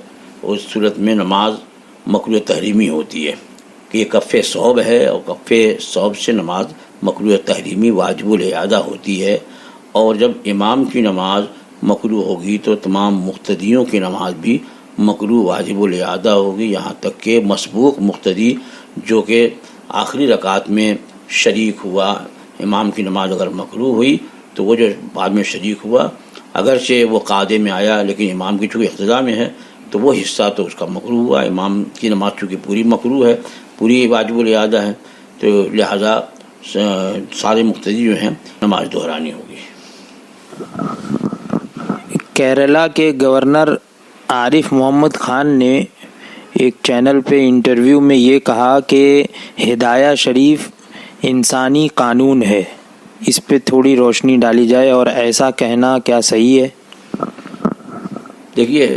اس صورت میں نماز مکروہ تحریمی ہوتی ہے کہ یہ کف ثوب ہے، اور کف ثوب سے نماز مکروہ تحریمی واجب الاعادہ ہوتی ہے۔ اور جب امام کی نماز مکروہ ہوگی تو تمام مقتدیوں کی نماز بھی مکروہ واجب الاعادہ ہوگی، یہاں تک کہ مسبوق مقتدی جو کہ آخری رکعت میں شریک ہوا، امام کی نماز اگر مکروہ ہوئی تو وہ جو بعد میں شریک ہوا اگرچہ وہ قاعدے میں آیا لیکن امام کی چونکہ اقتداء میں ہے تو وہ حصہ تو اس کا مکروہ ہوا۔ امام کی نماز چونکہ پوری مکروہ ہے، پوری واجب الاعادہ ہے، تو لہذا سارے مقتدی جو ہیں نماز دہرانی ہوگی۔ کیرلا کے گورنر عارف محمد خان نے ایک چینل پہ انٹرویو میں یہ کہا کہ ہدایہ شریف انسانی قانون ہے، اس پہ تھوڑی روشنی ڈالی جائے، اور ایسا کہنا کیا صحیح ہے؟ دیکھیے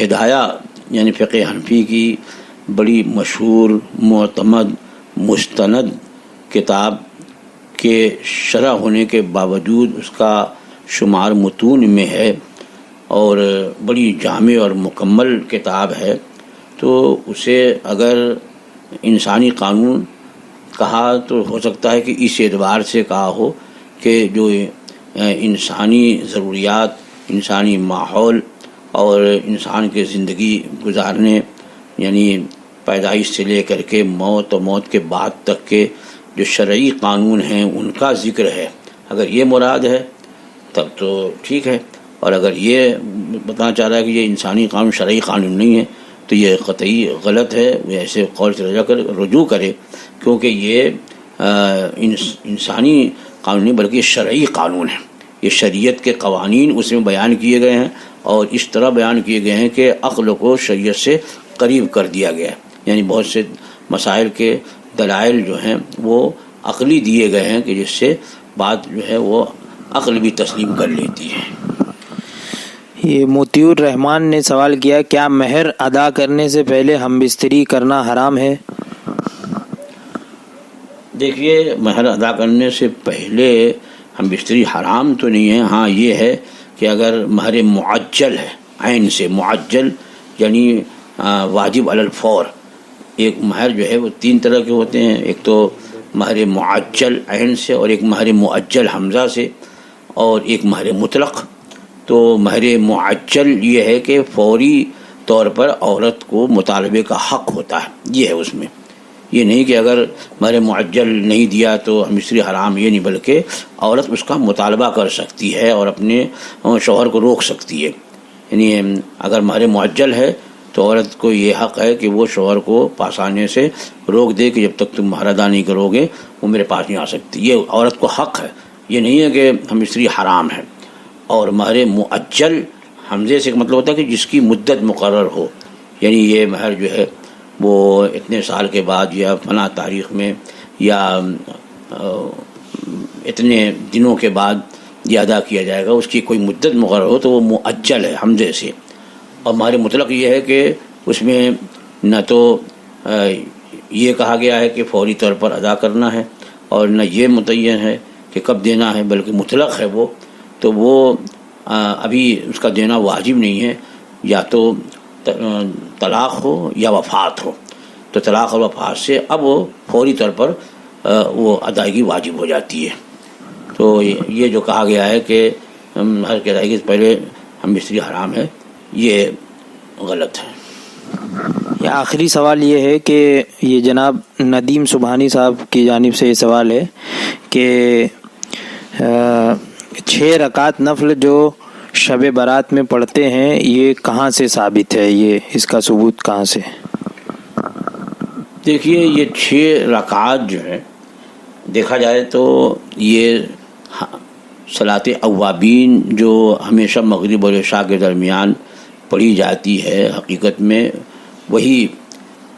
ہدایہ یعنی فقہ حنفی کی بڑی مشہور معتمد مستند کتاب کے شرح ہونے کے باوجود اس کا شمار متون میں ہے اور بڑی جامع اور مکمل کتاب ہے، تو اسے اگر انسانی قانون کہا تو ہو سکتا ہے کہ اس اعتبار سے کہا ہو کہ جو انسانی ضروریات، انسانی ماحول اور انسان کے زندگی گزارنے یعنی پیدائش سے لے کر کے موت اور موت کے بعد تک کے جو شرعی قانون ہیں ان کا ذکر ہے۔ اگر یہ مراد ہے تب تو ٹھیک ہے، اور اگر یہ بتانا چاہ رہا ہے کہ یہ انسانی قانون شرعی قانون نہیں ہے تو یہ قطعی غلط ہے، وہ ایسے قول سے رجوع کرے، کیونکہ یہ انسانی قانون نہیں بلکہ شرعی قانون ہے۔ یہ شریعت کے قوانین اس میں بیان کیے گئے ہیں اور اس طرح بیان کیے گئے ہیں کہ عقل کو شریعت سے قریب کر دیا گیا ہے، یعنی بہت سے مسائل کے دلائل جو ہیں وہ عقلی دیے گئے ہیں کہ جس سے بات جو ہے وہ عقل بھی تسلیم کر لیتی ہے۔ یہ موتی الرحمان نے سوال کیا، کیا مہر ادا کرنے سے پہلے ہم بستری کرنا حرام ہے؟ دیکھیے مہر ادا کرنے سے پہلے ہم بستری حرام تو نہیں ہے، ہاں یہ ہے کہ اگر مہر معجل ہے، عین سے معجل یعنی واجب علی الفور، ایک مہر جو ہے وہ تین طرح کے ہوتے ہیں، ایک تو مہر معجل عین سے، اور ایک مہر معجل حمزہ سے، اور ایک مہر مطلق۔ تو مہر معجل یہ ہے کہ فوری طور پر عورت کو مطالبے کا حق ہوتا ہے، یہ ہے اس میں، یہ نہیں کہ اگر مہر معجل نہیں دیا تو بستری حرام، یہ نہیں، بلکہ عورت اس کا مطالبہ کر سکتی ہے اور اپنے شوہر کو روک سکتی ہے۔ یعنی اگر مہر معجل ہے تو عورت کو یہ حق ہے کہ وہ شوہر کو پاس آنے سے روک دے کہ جب تک تم مہر ادا نہیں کرو گے وہ میرے پاس نہیں آ سکتی، یہ عورت کو حق ہے، یہ نہیں ہے کہ ہم بستری حرام ہے۔ اور مہر معجل حمزے سے مطلب ہوتا ہے کہ جس کی مدت مقرر ہو، یعنی یہ مہر جو ہے وہ اتنے سال کے بعد یا فلاں تاریخ میں یا اتنے دنوں کے بعد یہ ادا کیا جائے گا. اس کی کوئی مدت مقرر ہو تو وہ مؤجل ہے حمزے سے. اور مہر مطلق یہ ہے کہ اس میں نہ تو یہ کہا گیا ہے کہ فوری طور پر ادا کرنا ہے اور نہ یہ متعین ہے کہ کب دینا ہے، بلکہ مطلق ہے وہ. تو وہ ابھی اس کا دینا واجب نہیں ہے، یا تو طلاق ہو یا وفات ہو. تو طلاق اور وفات سے اب وہ فوری طور پر وہ ادائیگی واجب ہو جاتی ہے. تو یہ جو کہا گیا ہے کہ ہر کی ادائیگی سے پہلے ہم مستری حرام ہے، یہ غلط ہے. یہ آخری سوال یہ ہے کہ یہ جناب ندیم سبحانی صاحب کی جانب سے یہ سوال ہے کہ 6 رکعت نفل جو شب برات میں پڑھتے ہیں یہ کہاں سے ثابت ہے، یہ اس کا ثبوت کہاں سے؟ دیکھیے یہ 6 رکعات جو ہے دیکھا جائے تو یہ صلاۃ اوابین جو ہمیشہ مغرب اور عشاء کے درمیان پڑھی جاتی ہے، حقیقت میں وہی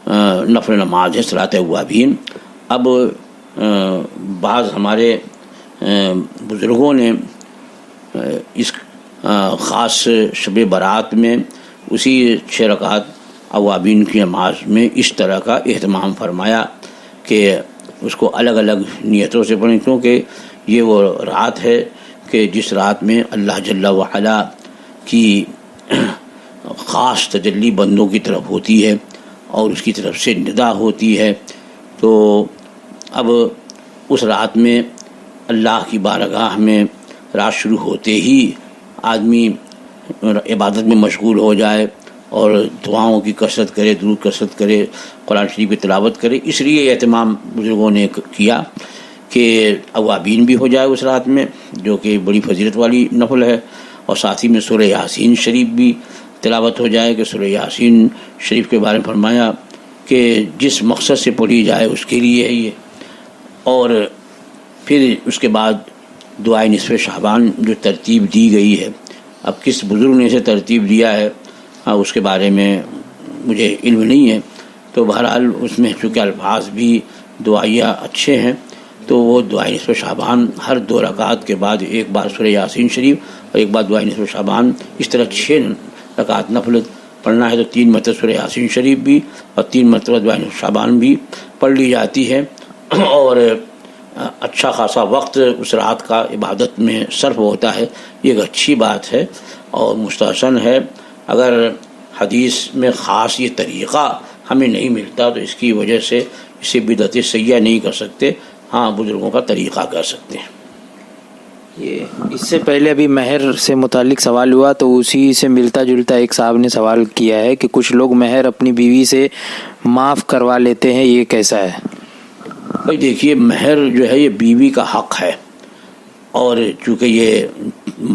نفل نماز ہے صلاۃ اوابین. اب بعض ہمارے بزرگوں نے اس خاص شب برات میں اسی 6 رکعت اوابین کی نماز میں اس طرح کا اہتمام فرمایا کہ اس کو الگ الگ نیتوں سے پڑھیں، کیونکہ یہ وہ رات ہے کہ جس رات میں اللہ جل وعلا کی خاص تجلی بندوں کی طرف ہوتی ہے اور اس کی طرف سے ندا ہوتی ہے. تو اب اس رات میں اللہ کی بارگاہ میں رات شروع ہوتے ہی آدمی عبادت میں مشغول ہو جائے اور دعاؤں کی کثرت کرے، درود کثرت کرے، قرآن شریف کی تلاوت کرے. اس لیے یہ اہتمام بزرگوں نے کیا کہ اوابین بھی ہو جائے اس رات میں، جو کہ بڑی فضیلت والی نفل ہے، اور ساتھ ہی میں سورہ یاسین شریف بھی تلاوت ہو جائے کہ سورہ یاسین شریف کے بارے میں فرمایا کہ جس مقصد سے پڑھی جائے اس کے لیے ہے یہ. اور پھر اس کے بعد دعائے نصف شعبان جو ترتیب دی گئی ہے، اب کس بزرگ نے اسے ترتیب دیا ہے اس کے بارے میں مجھے علم نہیں ہے. تو بہرحال اس میں چونکہ الفاظ بھی دعائیہ اچھے ہیں، تو وہ دعائے نصف شعبان ہر 2 رکعت کے بعد ایک بار سورہ یاسین شریف اور ایک بار دعائے نصف شعبان، اس طرح 6 رکعت نفل پڑھنا ہے تو 3 مرتبہ سورہ یاسین شریف بھی اور 3 مرتبہ دعائے نصف شعبان بھی پڑھ لی جاتی ہے. اور اچھا خاصا وقت اس رات کا عبادت میں صرف ہوتا ہے. یہ ایک اچھی بات ہے اور مستحسن ہے. اگر حدیث میں خاص یہ طریقہ ہمیں نہیں ملتا تو اس کی وجہ سے اسے بدعت سیئہ نہیں کر سکتے، ہاں بزرگوں کا طریقہ کر سکتے ہیں. یہ اس سے پہلے ابھی مہر سے متعلق سوال ہوا تو اسی سے ملتا جلتا ایک صاحب نے سوال کیا ہے کہ کچھ لوگ مہر اپنی بیوی سے معاف کروا لیتے ہیں، یہ کیسا ہے؟ بھائی دیکھیے مہر جو ہے یہ بیوی کا حق ہے، اور چونکہ یہ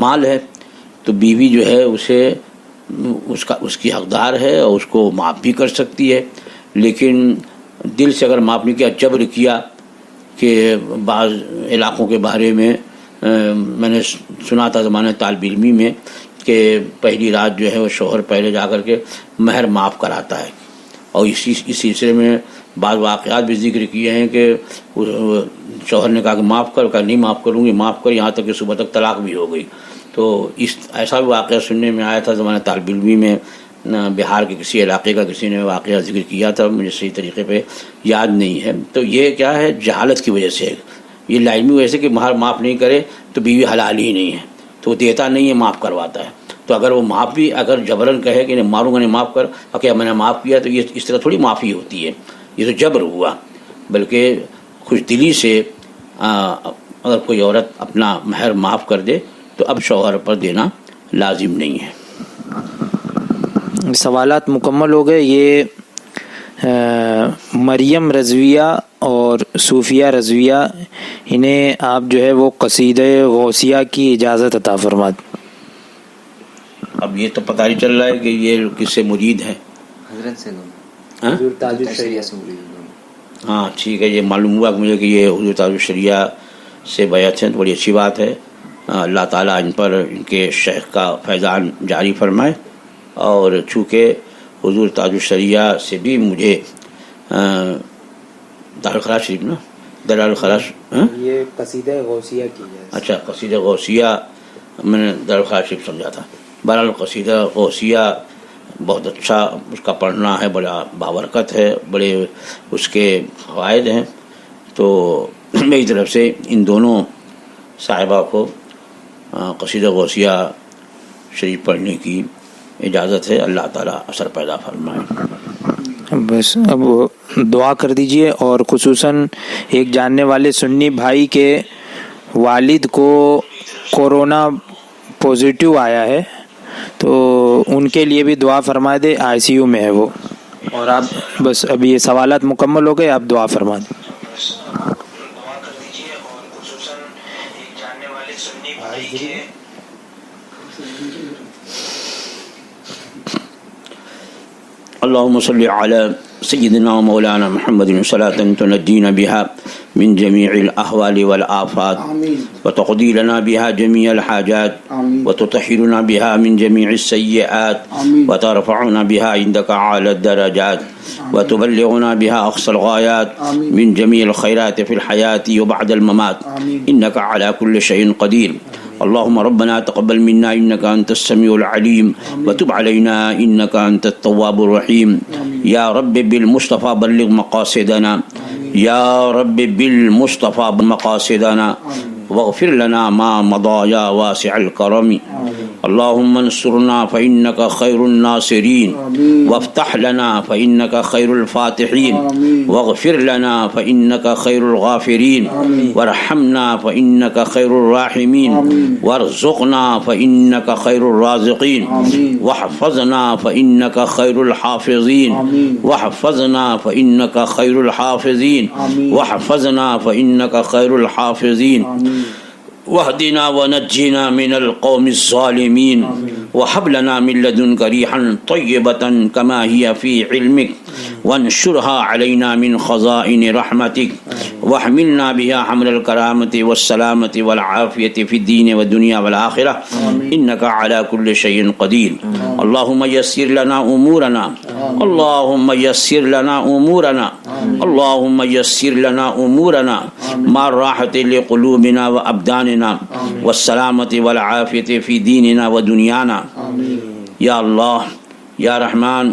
مال ہے تو بیوی جو ہے اسے اس کی حقدار ہے اور اس کو معاف بھی کر سکتی ہے. لیکن دل سے اگر معاف نہیں کیا، جبر کیا، کہ بعض علاقوں کے بارے میں میں نے سنا تھا زمانہ طالب علمی میں کہ پہلی رات جو ہے وہ شوہر پہلے جا کر کے مہر معاف کراتا ہے. اور اس سلسلے میں بعض واقعات بھی ذکر کیے ہیں کہ شوہر نے کہا کہ معاف کر نہیں معاف کروں گی، معاف کر، یہاں تک کہ صبح تک طلاق بھی ہو گئی. تو ایسا بھی واقعہ سننے میں آیا تھا زمانہ طالب علمی میں. بہار کے کسی علاقے کا کسی نے واقعہ ذکر کیا تھا، مجھے صحیح طریقے پہ یاد نہیں ہے. تو یہ کیا ہے، جہالت کی وجہ سے، یہ لازمی وجہ سے کہ مہر معاف نہیں کرے تو بیوی حلال ہی نہیں ہے، تو وہ دیتا نہیں ہے، معاف کرواتا ہے. تو اگر وہ معاف بھی اگر جبرن کہے کہ نہیں ماروں گا نہیں معاف کر، کہ میں نے معاف کیا، تو یہ اس طرح تھوڑی معافی ہوتی ہے، یہ تو جبر ہوا. بلکہ خوش دلی سے اگر کوئی عورت اپنا مہر معاف کر دے تو اب شوہر پر دینا لازم نہیں ہے. سوالات مکمل ہو گئے. یہ مریم رضویہ اور صوفیہ رضویہ، انہیں آپ جو ہے وہ قصیدہ غوثیہ کی اجازت عطا فرما. اب یہ تو پتہ نہیں چل رہا ہے کہ یہ کس سے مرید ہیں. حضرت سے حضور تاج الشریعہ. ہاں ٹھیک ہے، یہ معلوم ہوا کہ مجھے کہ یہ حضور تاج الشریعہ سے بیعت ہیں، تو بڑی اچھی بات ہے. اللہ تعالیٰ ان پر ان کے شیخ کا فیضان جاری فرمائے. اور چونکہ حضور تاج الشریعہ سے بھی مجھے دارالخلاء شریف دلال خلاص یہ قصیدہ غوثیہ کی ہے. اچھا قصیدہ غوثیہ میں نے دلال خلاص شریف سمجھا تھا. بہرحال قصیدہ غوثیہ بہت اچھا اس کا پڑھنا ہے، بڑا بابرکت ہے، بڑے اس کے فوائد ہیں. تو میری طرف سے ان دونوں صاحبہ کو قصیدہ غوثیہ شریف پڑھنے کی اجازت ہے. اللہ تعالیٰ اثر پیدا فرمائے. بس اب دعا کر دیجئے. اور خصوصاً ایک جاننے والے سنی بھائی کے والد کو کورونا پازیٹیو آیا ہے، تو ان کے لیے بھی دعا فرما دے. ICU میں ہے وہ. اور آپ بس ابھی یہ سوالات مکمل ہو گئے، آپ دعا فرما دیں. اللهم صل على سيدنا ومولانا محمد صلاة تنجينا بها من جميع الأهوال والآفات وتقضي لنا بها جميع الحاجات وتطهرنا بها من جميع السيئات وترفعنا بها عندك أعلى الدرجات وتبلغنا بها أقصى الغايات من جميع الخيرات في الحياة وبعد الممات إنك على كل شيء قدير. اللهم ربنا تقبل منا إنك أنت السميع العليم وتب علينا إنك أنت التواب الرحيم. يا رب بالمصطفى بلغ مقاصدنا، يا رب بالمصطفى مقاصدنا واغفر لنا ما مضى يا واسع الكرم. اللهم انصرنا فإنك خير الناصرين وافتح لنا فإنك خير الفاتحين واغفر لنا فإنك خير الغافرين وارحمنا فإنك خير الراحمين وارزقنا فإنك خير الرازقين واحفظنا فإنك خير الحافظين واحفظنا فإنك خير الحافظين واحفظنا فإنك خير الحافظين واهدنا ونجنا من القوم الظالمين وهب لنا من لدنك ريحا طيبة كما هي في علمك وانشرها علينا من خزائن رحمتك واحملنا بها حمل الكرامة والسلامة والعافية في الدين والدنيا والآخرة إنك على كل شيء قدير. اللهم يسر لنا أمورنا، اللهم يسر لنا أمورنا، اللهم يسر لنا أمورنا مع الراحة لقلوبنا وأبداننا والسلامة والعافية في ديننا ودنيانا. یا اللہ، یا رحمان،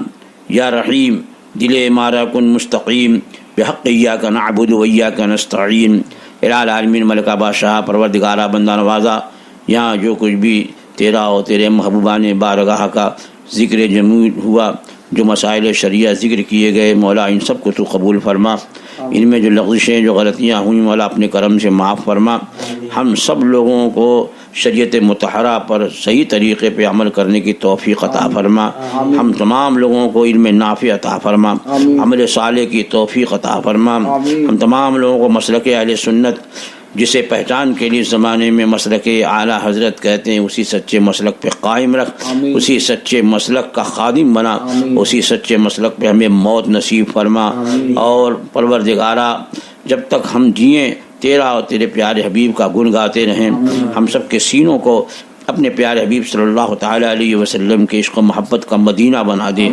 یا رحیم، دل ہمارا کن مستقیم بحق ایاک نعبد و ایاک نستعین. الہ العالمین ملکہ بادشاہ پروردگارہ بندہ نوازا، یہاں جو کچھ بھی تیرا اور تیرے محبوبان بارگاہ کا ذکر جمعی ہوا، جو مسائل شریعہ ذکر کیے گئے، مولا ان سب کو تو قبول فرما. ان میں جو لغزشیں، جو غلطیاں ہوئیں، مولا اپنے کرم سے معاف فرما. ہم سب لوگوں کو شریعت مطہرہ پر صحیح طریقے پہ عمل کرنے کی توفیق عطا فرما. ہم تمام لوگوں کو علم نافع عطا فرما، عمل صالح کی توفیق عطا فرما. ہم تمام لوگوں کو مسلک اہل سنت، جسے پہچان کے لیے زمانے میں مسلک اعلیٰ حضرت کہتے ہیں، اسی سچے مسلک پہ قائم رکھ، اسی سچے مسلک کا خادم بنا، اسی سچے مسلک پہ ہمیں موت نصیب فرما. اور پروردگارہ جب تک ہم جئیں تیرا اور تیرے پیارے حبیب کا گن گاتے رہیں. ہم سب کے سینوں کو اپنے پیارے حبیب صلی اللہ تعالیٰ علیہ وسلم کے عشق و محبت کا مدینہ بنا دے.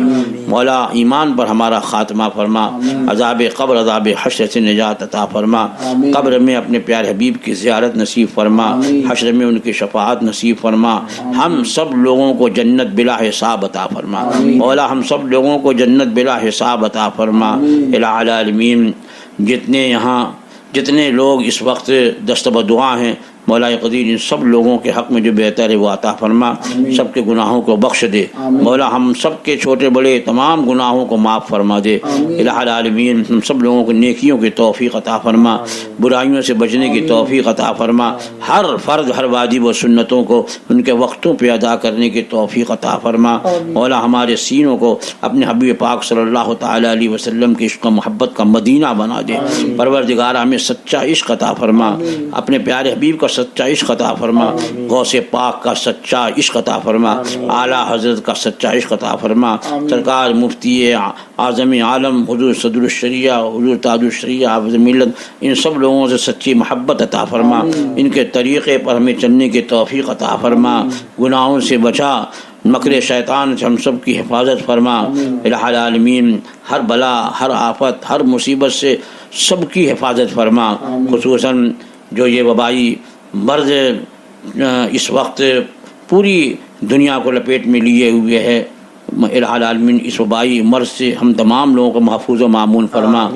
مولا ایمان پر ہمارا خاتمہ فرما، عذاب قبر عذاب حشر سے نجات عطا فرما. قبر میں اپنے پیارے حبیب کی زیارت نصیب فرما، حشر میں ان کی شفاعت نصیب فرما. ہم سب لوگوں کو جنت بلا حساب عطا فرما. مولا ہم سب لوگوں کو جنت بلا حساب عطا فرما. الہ العالمین جتنے لوگ اس وقت دست بدعا ہیں، مولا قدیر ان سب لوگوں کے حق میں جو بہتر ہے وہ عطا فرما. سب کے گناہوں کو بخش دے. مولا ہم سب کے چھوٹے بڑے تمام گناہوں کو معاف فرما دے. الہ العالمین ہم سب لوگوں کو نیکیوں کی توفیق عطا فرما، برائیوں سے بچنے کی توفیق عطا فرما. ہر فرض ہر واجب و سنتوں کو ان کے وقتوں پہ ادا کرنے کی توفیق عطا فرما. مولا ہمارے سینوں کو اپنے حبیب پاک صلی اللہ تعالیٰ علیہ وسلم کے عشق و محبت کا مدینہ بنا دے. پروردگار ہمیں سچا عشق عطا فرما، اپنے پیارے حبیب کا سچا عشق عطا فرما، غوث پاک کا سچا عشق عطا فرما، اعلیٰ حضرت کا سچا عشق عطا فرما. سرکار مفتی اعظم عالم حضور صدر الشریعہ، حضور تاج الشریعہ حافظ ملت، ان سب لوگوں سے سچی محبت عطا فرما. ان کے طریقے پر ہمیں چلنے کی توفیق عطا فرما. گناہوں سے بچا، مکر شیطان سے ہم سب کی حفاظت فرما. الہ العالمین ہر بلا، ہر آفت، ہر مصیبت سے سب کی حفاظت فرما، خصوصاً جو یہ وبائی مرض اس وقت پوری دنیا کو لپیٹ میں لیے ہوئے ہے، الہ العالمین اس وبائی مرض سے ہم تمام لوگوں کو محفوظ و معمون فرما،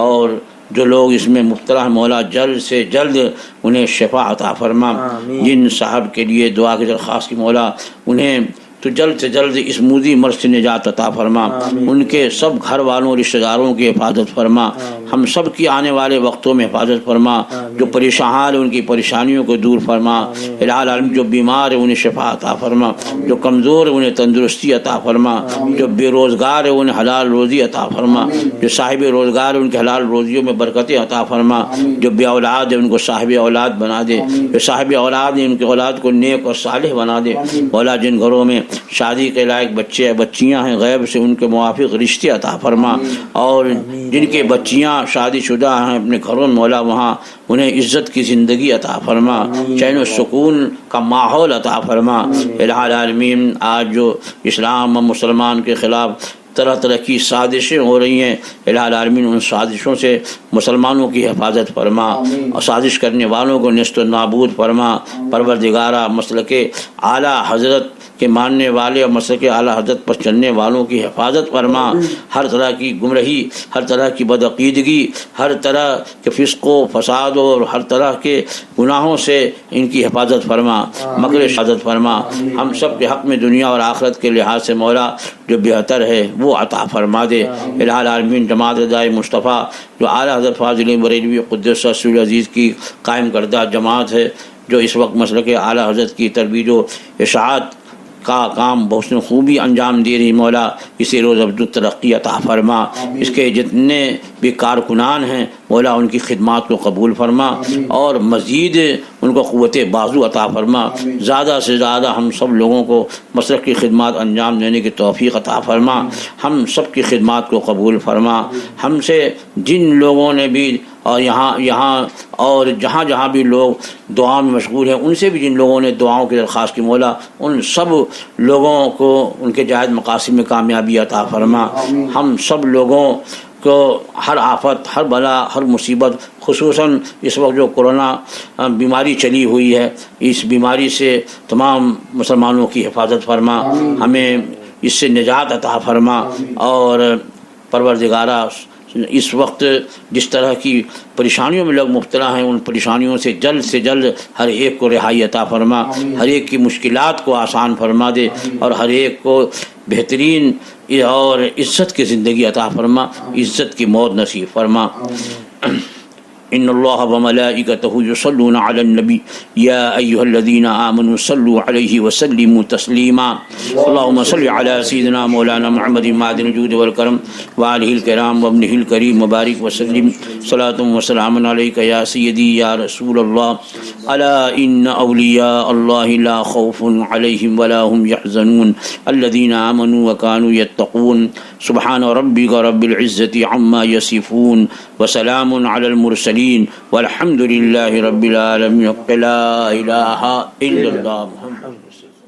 اور جو لوگ اس میں مبتلا ہیں مولا جلد سے جلد انہیں شفا عطا فرما، جن صاحب کے لیے دعا کی درخواست کی مولا انہیں تو جلد سے جلد اس موذی مرض سے نجات عطا فرما، ان کے سب گھر والوں رشتہ داروں کی حفاظت فرما، ہم سب کی آنے والے وقتوں میں حفاظت فرما، جو پریشان ہیں ان کی پریشانیوں کو دور فرما، الہ العالمین جو بیمار ہیں انہیں شفا عطا فرما، جو کمزور ہیں انہیں تندرستی عطا فرما، جو بے روزگار ہیں انہیں حلال روزی عطا فرما، جو صاحب روزگار ہیں ان کے حلال روزیوں میں برکتیں عطا فرما، جو بے اولاد ہیں ان کو صاحب اولاد بنا دے، جو صاحب اولاد ہیں ان کی اولاد کو نیک اور صالح بنا دے، مولا جن گھروں میں شادی کے لائق بچے یا بچیاں ہیں غیب سے ان کے موافق رشتے عطا فرما، اور جن کے بچیاں شادی شدہ ہیں اپنے گھروں میں مولا وہاں انہیں عزت کی زندگی عطا فرما، چین و سکون کا ماحول عطا فرما، الہ العالمین آج جو اسلام و مسلمان کے خلاف طرح طرح کی سازشیں ہو رہی ہیں، الہ العالمین ان سازشوں سے مسلمانوں کی حفاظت فرما، اور سازش کرنے والوں کو نیست و نابود فرما، پروردگارہ مسلک اعلیٰ حضرت کے ماننے والے اور مسلک اعلیٰ حضرت پر چلنے والوں کی حفاظت فرما، ہر طرح کی گمراہی، ہر طرح کی بدعقیدگی، ہر طرح کے فسق و فساد اور ہر طرح کے گناہوں سے ان کی حفاظت فرما، مکر حفاظت فرما، ہم سب کے حق میں دنیا اور آخرت کے لحاظ سے مولا جو بہتر ہے وہ عطا فرما دے، الہ العالمین جماعت رضائے مصطفیٰ جو اعلیٰ حضرت فاضل بریلوی قدس سر العزیز کی قائم کردہ جماعت ہے، جو اس وقت مسلک اعلیٰ حضرت کی ترویج و اشاعت کا کام بحسن خوبی انجام دے رہی، مولا اسے روز افزوں ترقی عطا فرما، اس کے جتنے بھی کارکنان ہیں مولا ان کی خدمات کو قبول فرما، اور مزید ان کو قوت بازو عطا فرما، زیادہ سے زیادہ ہم سب لوگوں کو مسلک کی خدمات انجام دینے کی توفیق عطا فرما، ہم سب کی خدمات کو قبول فرما، ہم سے جن لوگوں نے بھی اور یہاں اور جہاں جہاں بھی لوگ دعا میں مشغول ہیں ان سے بھی جن لوگوں نے دعاؤں کی درخواست کی مولا ان سب لوگوں کو ان کے جائز مقاصد میں کامیابی عطا فرما، ہم سب لوگوں کو ہر آفت، ہر بلا، ہر مصیبت، خصوصاً اس وقت جو کرونا بیماری چلی ہوئی ہے اس بیماری سے تمام مسلمانوں کی حفاظت فرما، ہمیں اس سے نجات عطا فرما، اور پروردگارہ اس وقت جس طرح کی پریشانیوں میں لوگ مبتلا ہیں ان پریشانیوں سے جلد ہر ایک کو رہائی عطا فرما، ہر ایک کی مشکلات کو آسان فرما دے، اور ہر ایک کو بہترین اور عزت کی زندگی عطا فرما، عزت کی موت نصیب فرما۔ ان اللہ وملائکتہ یصلون علی النبی یا ایھا الذین آمنوا صلوا علیہ وسلموا تسلیما، اللہم صل علی سیدنا مولانا محمد معدن الجود والکرم وآلہ الکرام وابنہ الکریم وبارک وسلم، صلاۃ وسلام علیک یا سیدی یا رسول اللہ، الا ان اولیاء اللہ لا خوف علیہم ولا هم يحزنون الذین آمنوا وكانوا يتقون، سبحان ربک رب العزة عما یصفون وسلام علی المرسلین والحمد للہ رب العالمین، لا الہ الا اللہ محمد رسول اللہ۔